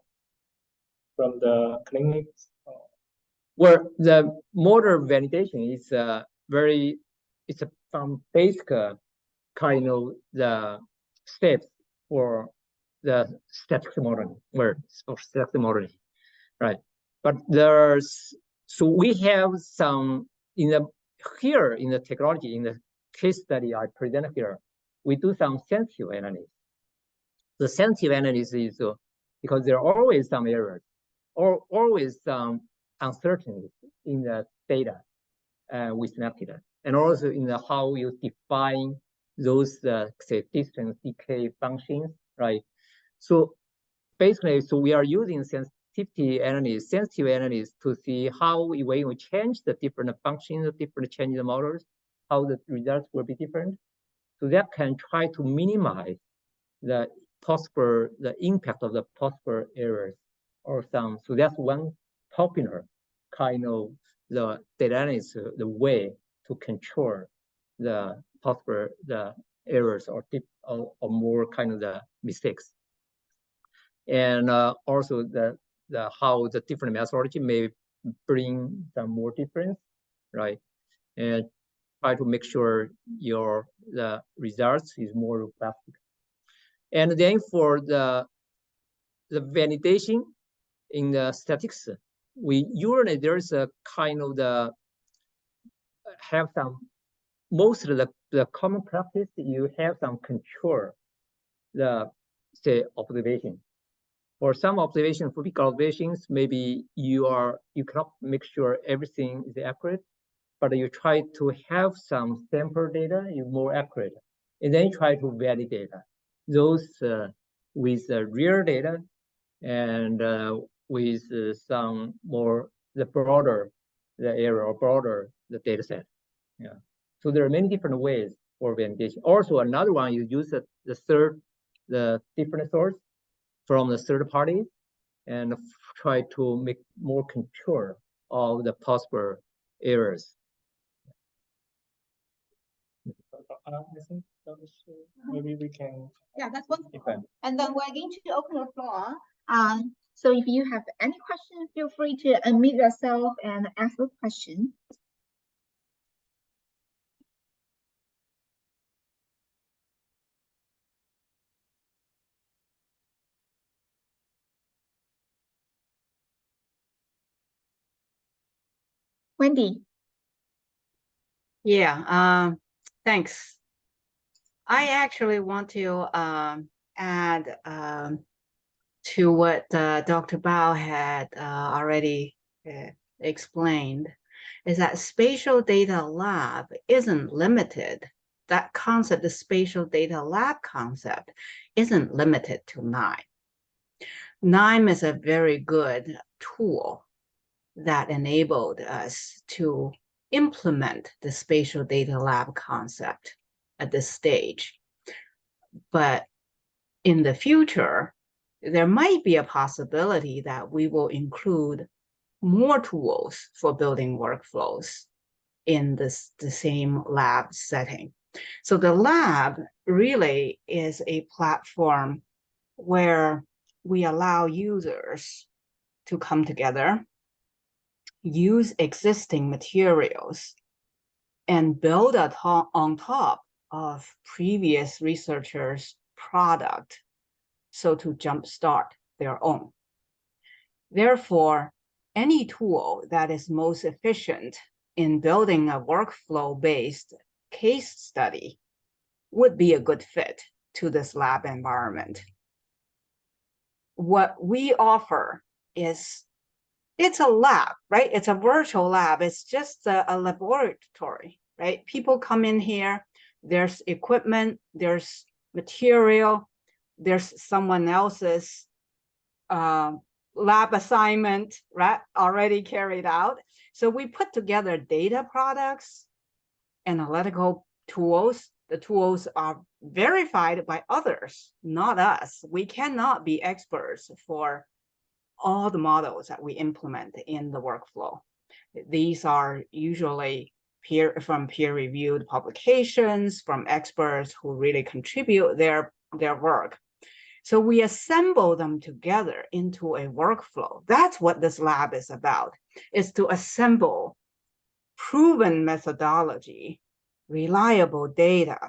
from the clinics? Well, the model validation is it's some basic kind of the steps for the statistical modeling, right? But so we have some in the technology, in the case study I presented here, we do some sensitive analysis. The sensitive analysis is because there are always some errors or always some uncertainties in the data we selected, and also in the how you define those say distance decay functions, right? So basically, so we are using sensitive analysis to see how when we change the different functions, the different change the models, how the results will be different. So that can try to minimize the impact of the possible errors or some. So that's one popular kind of the data analysis, the way to control the possible errors or more kind of the mistakes. And also the how the different methodology may bring some more difference, right? And try to make sure the results is more robust. And then for the validation in the statistics, we usually there's a kind of have some most of the common practice, you have some control the say observation. For some observations, for big observations, maybe you cannot make sure everything is accurate, but you try to have some sample data is more accurate, and then you try to validate those with real data and with some more the broader the area or broader the data set. Yeah. So there are many different ways for validation. Also, another one you use the different source from the third party and try to make more control of the possible errors. I think that was, maybe we can. Yeah, that's wonderful. And then we're going to open the floor. So if you have any questions, feel free to unmute yourself and ask the question. Wendy. Yeah, thanks. I actually want to add to what Dr. Bao had already explained, is that spatial data lab isn't limited. That concept, the spatial data lab concept, isn't limited to KNIME. KNIME is a very good tool that enabled us to implement the spatial data lab concept at this stage. But in the future, there might be a possibility that we will include more tools for building workflows in the same lab setting. So the lab really is a platform where we allow users to come together use existing materials and build on top of previous researchers' product, so to jumpstart their own. Therefore, any tool that is most efficient in building a workflow-based case study would be a good fit to this lab environment. What we offer is, it's a lab, right? It's a virtual lab. It's just a laboratory, right? People come in here, there's equipment, there's material, there's someone else's lab assignment, right, already carried out. So we put together data products, analytical tools. The tools are verified by others, not us. We cannot be experts for all the models that we implement in the workflow. These are usually peer-reviewed publications, from experts who really contribute their work. So we assemble them together into a workflow. That's what this lab is about, is to assemble proven methodology, reliable data,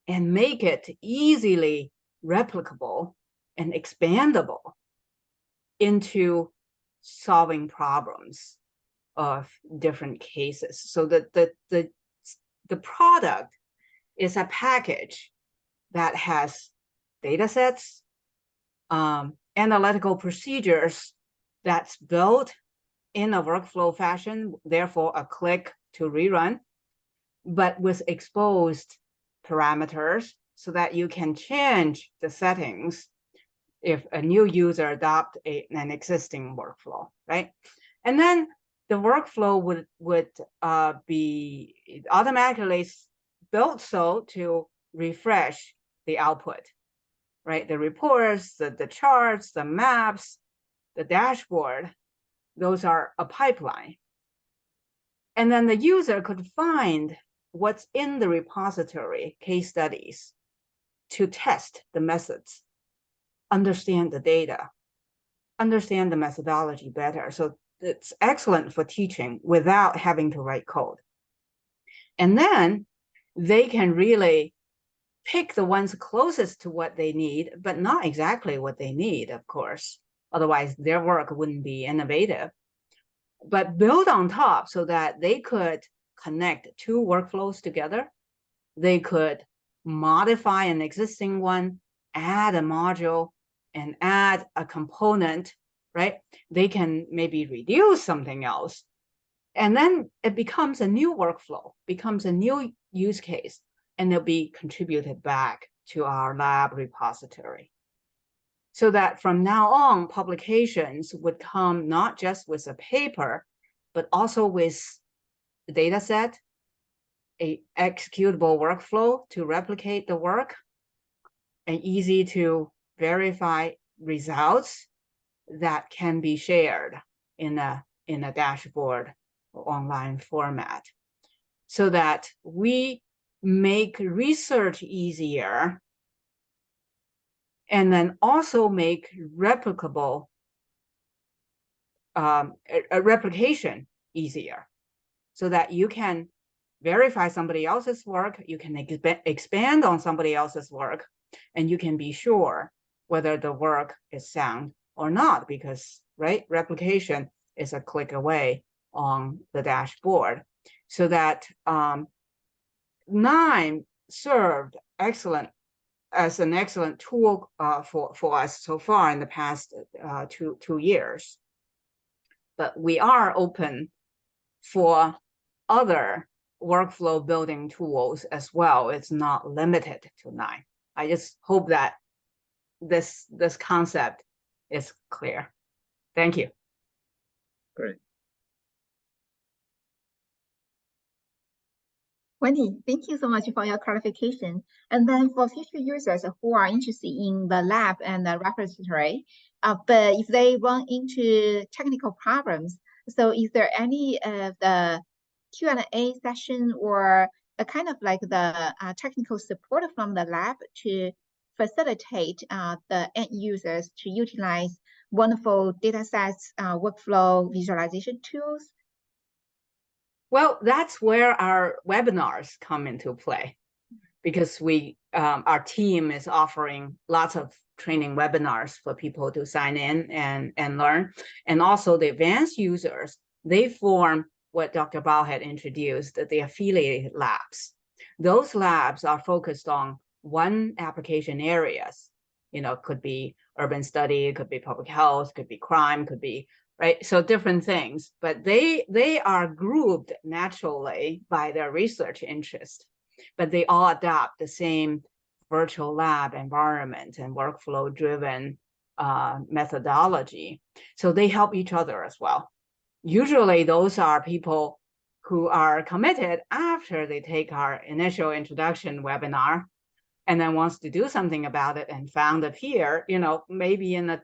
and make it easily replicable and expandable into solving problems of different cases. So that the product is a package that has data sets, analytical procedures that's built in a workflow fashion, therefore a click to rerun, but with exposed parameters so that you can change the settings if a new user adopt an existing workflow, right? And then the workflow would be automatically built so to refresh the output, right? The reports, the charts, the maps, the dashboard, those are a pipeline. And then the user could find what's in the repository, case studies, to test the methods, understand the data, understand the methodology better. So it's excellent for teaching without having to write code. And then they can really pick the ones closest to what they need, but not exactly what they need, of course. Otherwise, their work wouldn't be innovative. But build on top so that they could connect two workflows together. They could modify an existing one, add a module, and add a component, right? They can maybe reduce something else. And then it becomes a new workflow, becomes a new use case, and it'll be contributed back to our lab repository. So that from now on, publications would come not just with a paper, but also with a data set, an executable workflow to replicate the work, and easy to verify results that can be shared in a dashboard or online format, so that we make research easier and then also make replicable a replication easier, so that you can verify somebody else's work, you can expand on somebody else's work, and you can be sure whether the work is sound or not, because, right, replication is a click away on the dashboard. So that KNIME served as an excellent tool for us so far in the past 2 years. But we are open for other workflow building tools as well. It's not limited to KNIME. I just hope that this concept is clear. Thank you. Great. Wendy, thank you so much for your clarification. And then for future users who are interested in the lab and the repository, but if they run into technical problems, so is there any of the Q&A session or a kind of like the technical support from the lab to facilitate the end users to utilize wonderful data sets, workflow visualization tools? Well, that's where our webinars come into play, because our team is offering lots of training webinars for people to sign in and learn. And also the advanced users, they form what Dr. Bao had introduced, the affiliated labs. Those labs are focused on one application areas. Could be urban study, could be public health, could be crime, could be, right? So different things, but they are grouped naturally by their research interest, but they all adopt the same virtual lab environment and workflow driven methodology. So they help each other as well. Usually those are people who are committed after they take our initial introduction webinar and then wants to do something about it and found a peer, maybe in the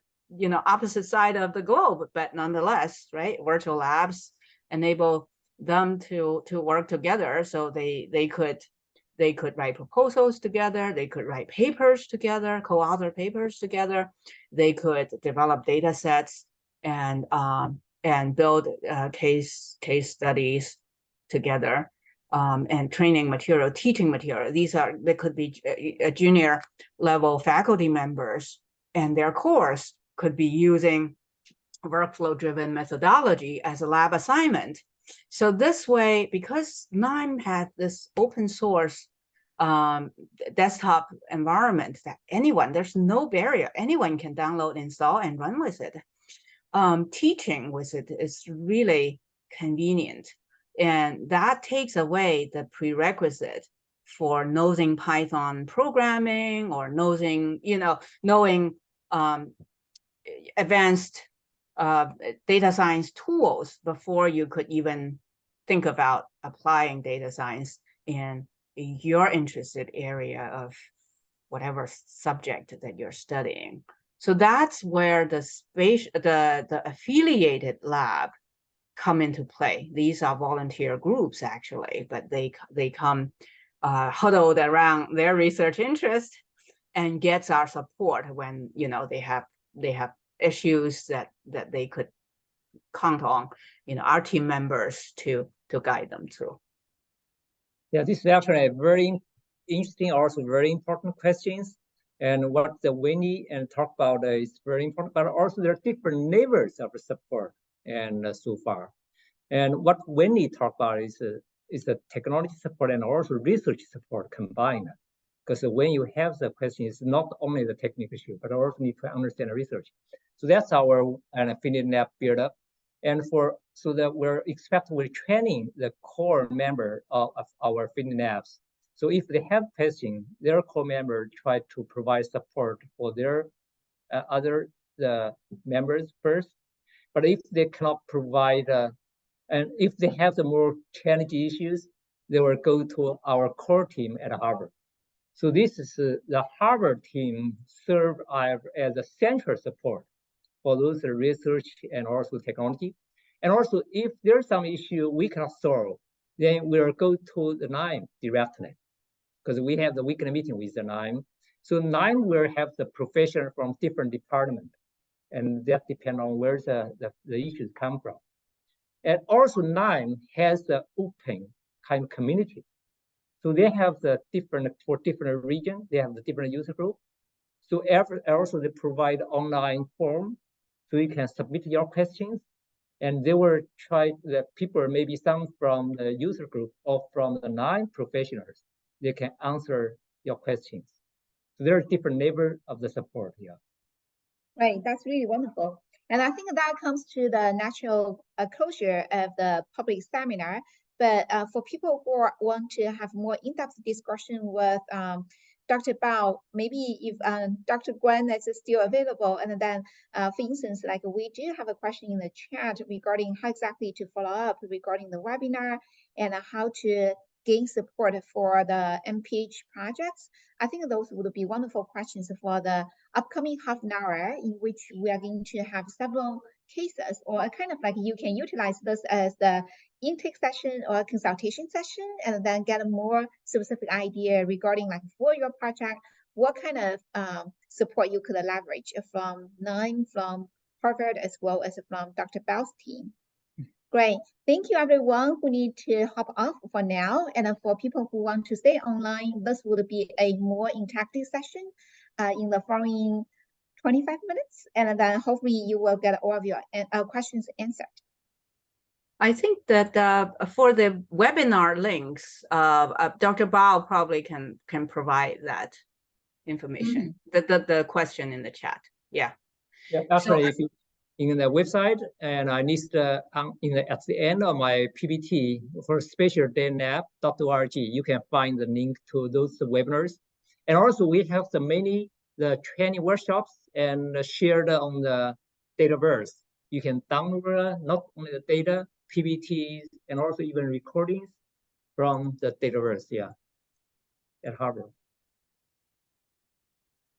opposite side of the globe, but nonetheless, right? Virtual labs enable them to work together, so they could write proposals together, they could write papers together, co-author papers together, they could develop data sets and build case studies together, and training material, teaching material. They could be a junior level faculty members, and their course could be using workflow-driven methodology as a lab assignment. So this way, because KNIME had this open source desktop environment that there's no barrier, anyone can download, install, and run with it. Teaching with it is really convenient, and that takes away the prerequisite for knowing Python programming or knowing advanced data science tools before you could even think about applying data science in your interested area of whatever subject that you're studying. So that's where the affiliated lab come into play. These are volunteer groups actually, but they come huddled around their research interest and gets our support when they have issues that they could count on our team members to guide them through. Yeah, this is actually a very interesting, also very important questions. And what the Winnie and talk about is very important, but also there are different levels of support and so far. And what Winnie talked about is the technology support and also research support combined. Because when you have the question, it's not only the technical issue, but also need to understand the research. So that's our affiliate lab build up. And so that we're training the core member of our affiliate labs. So if they have questions, their core member try to provide support for their other members first. But if they cannot provide, and if they have the more challenging issues, they will go to our core team at Harvard. So this is the Harvard team serve as a central support for those research and also technology. And also, if there's some issue we cannot solve, then we'll go to the KNIME directly, because we have the weekly meeting with the KNIME. So KNIME will have the professional from different departments, and that depends on where the issues come from. And also KNIME has the open kind of community. So they have the for different regions, they have the different user group. So also they provide online form, so you can submit your questions, and they will try the people, maybe some from the user group or from the KNIME professionals, they can answer your questions. So there are different levels of the support here. Right, that's really wonderful. And I think that comes to the natural closure of the public seminar. But for people who want to have more in-depth discussion with Dr. Bao, maybe if Dr. Guan is still available, and then, for instance, like we do have a question in the chat regarding how exactly to follow up regarding the webinar and how to gain support for the MPH projects. I think those would be wonderful questions for the upcoming half an hour, in which we are going to have several cases, or kind of like you can utilize this as the intake session or consultation session, and then get a more specific idea regarding like for your project, what kind of support you could leverage from KNIME, from Harvard as well as from Dr. Bao's team. Great. Thank you, everyone who need to hop off for now. And for people who want to stay online, this would be a more interactive session in the following 25 minutes. And then hopefully you will get all of your questions answered. I think that for the webinar links, Dr. Bao probably can provide that information, the question in the chat. Yeah. Yeah, actually, if you in the website, and I list at the end of my PPT for spatial.org, you can find the link to those webinars. And also we have the training workshops and shared on the Dataverse. You can download not only the data, PPTs, and also even recordings from the Dataverse, yeah, at Harvard.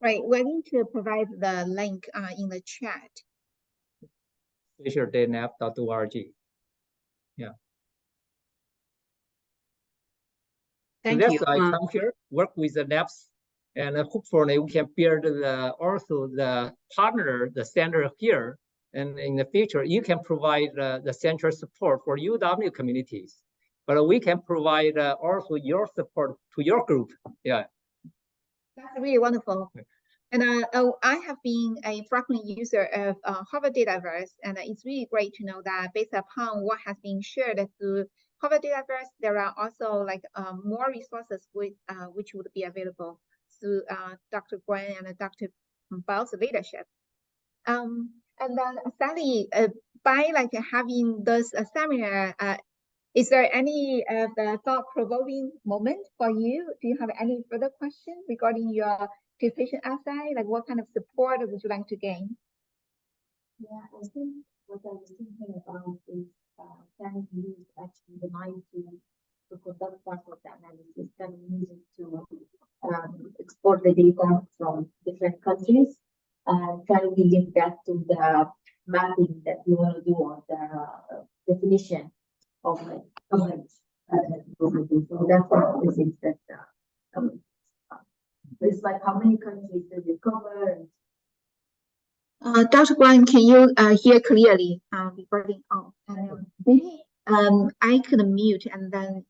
Right, we're going to provide the link in the chat. spatial.org. Yeah. Thank so you. I come here, work with the labs, and hopefully we can build the partner, the center here. And in the future, you can provide the central support for UW communities, but we can provide also your support to your group. Yeah. That's really wonderful. And I have been a frequent user of Harvard Dataverse, and it's really great to know that based upon what has been shared through Harvard Dataverse, there are also like more resources which would be available through Dr. Guan and Dr. Bao's leadership. And then Sally, by like having this seminar, is there any of the thought-provoking moment for you? Do you have any further questions regarding your participation essay? Like what kind of support would you like to gain? Yeah, I think what I was thinking about is can we use actually the mind to conduct part of the analysis? Can we use it to export the data from different countries? And can we link that to the mapping that we want to do on the definition of like coverage? So that's one of the things that it's like how many countries does it cover? Dr. Guan, can you hear clearly regarding maybe I could mute and then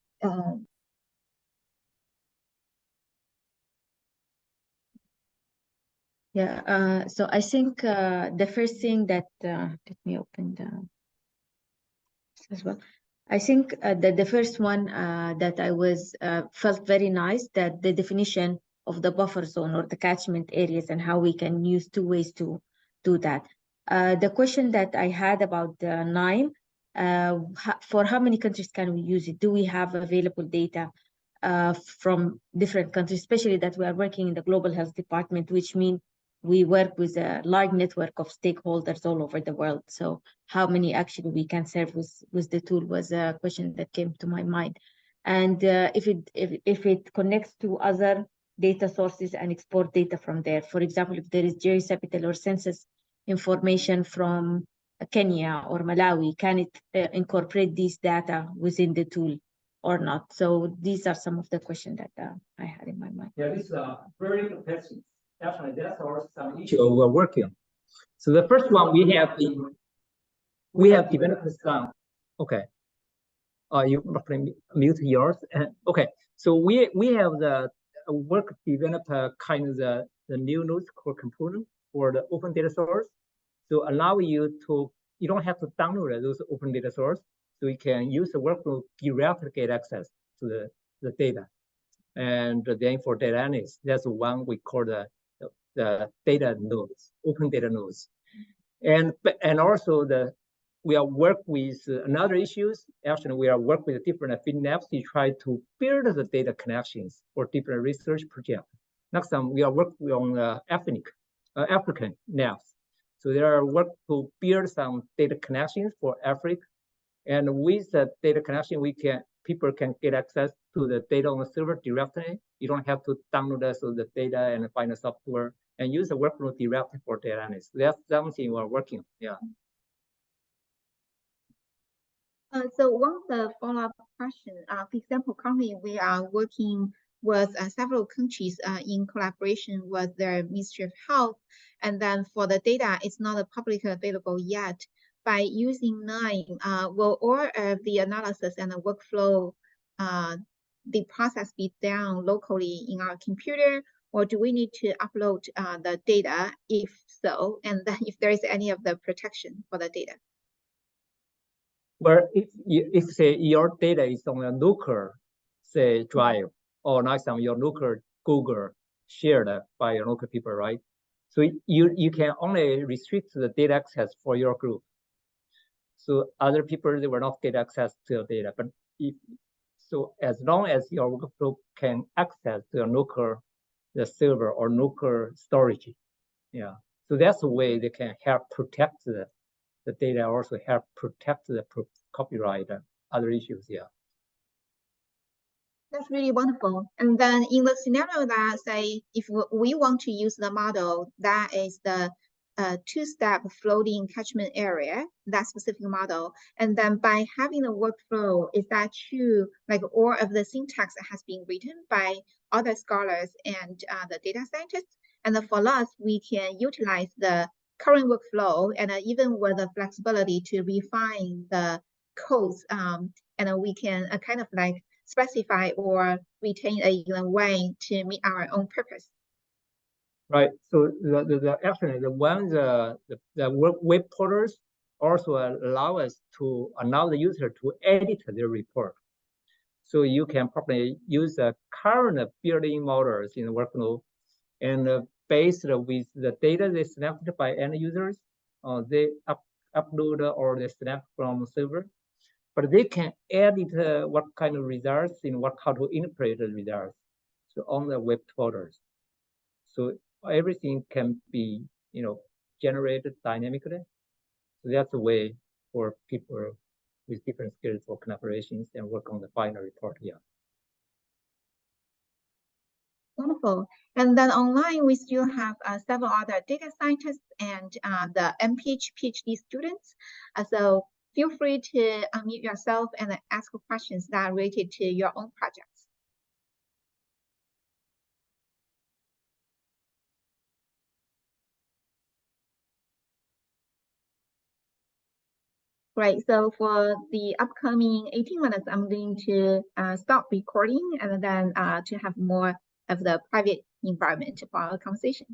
Yeah, so I think the first thing that let me open as well. I think that the first one that I was felt very nice, that the definition of the buffer zone or the catchment areas and how we can use two ways to do that. The question that I had about the 9, for how many countries can we use it? Do we have available data from different countries, especially that we are working in the global health department, which means we work with a large network of stakeholders all over the world. So how many actually we can serve with the tool was a question that came to my mind. And if it connects to other data sources and export data from there, for example, if there is geographical or census information from Kenya or Malawi, can it incorporate these data within the tool or not? So these are some of the questions that I had in my mind. Yeah, this is very good question. Definitely, that's also some issue we're working on. So the first one we have developed some. Okay. You mute yours. Okay. So we have the work developed kind of the new nodes core component for the open data source. So allow you don't have to download those open data source. So you can use the workflow directly get access to the data. And then for data analysis, that's one we call the data nodes, open data nodes. And also we are work with another issues. Actually, we are work with different field labs to try to build the data connections for different research projects. Next time, we are working on African labs. So there are work to build some data connections for Africa. And with the data connection, people can get access to the data on the server directly. You don't have to download the data and find the software and use the workflow directly for data analysis. That's something we're working on. Yeah. So one of the follow-up questions, for example, currently we are working with several countries in collaboration with the Ministry of Health. And then for the data, it's not publicly available yet. By using KNIME, will all of the analysis and the workflow, the process be done locally in our computer, or do we need to upload the data? If so, and then if there is any of the protection for the data? Well, if say your data is on a local, say drive, or not on your local Google shared by your local people, right? So you can only restrict the data access for your group. So other people, they will not get access to your data. But so as long as your workflow can access the local, the server or local storage, yeah. So that's the way they can help protect the data, also help protect the copyright and other issues, yeah. That's really wonderful. And then in the scenario that say, if we want to use the model that is the two-step floating catchment area, that specific model, and then by having the workflow, is that true? Like all of the syntax has been written by other scholars and the data scientists, and then for us, we can utilize the current workflow and even with the flexibility to refine the codes, and then we can kind of like specify or retain a way to meet our own purpose. Right. So actually the web portals also allow us to allow the user to edit their report. So you can probably use the current building models in the workflow, and based with the data they selected by end users, they upload or they select from server. But they can edit what kind of results and how to interpret the results. So on the web portals. So everything can be, generated dynamically. So that's a way for people with different skills for collaborations and work on the final report. Yeah. Wonderful. And then online, we still have several other data scientists and the MPH PhD students. So feel free to unmute yourself and ask questions that are related to your own projects. Great. So for the upcoming 18 minutes, I'm going to stop recording and then to have more of the private environment for our conversation.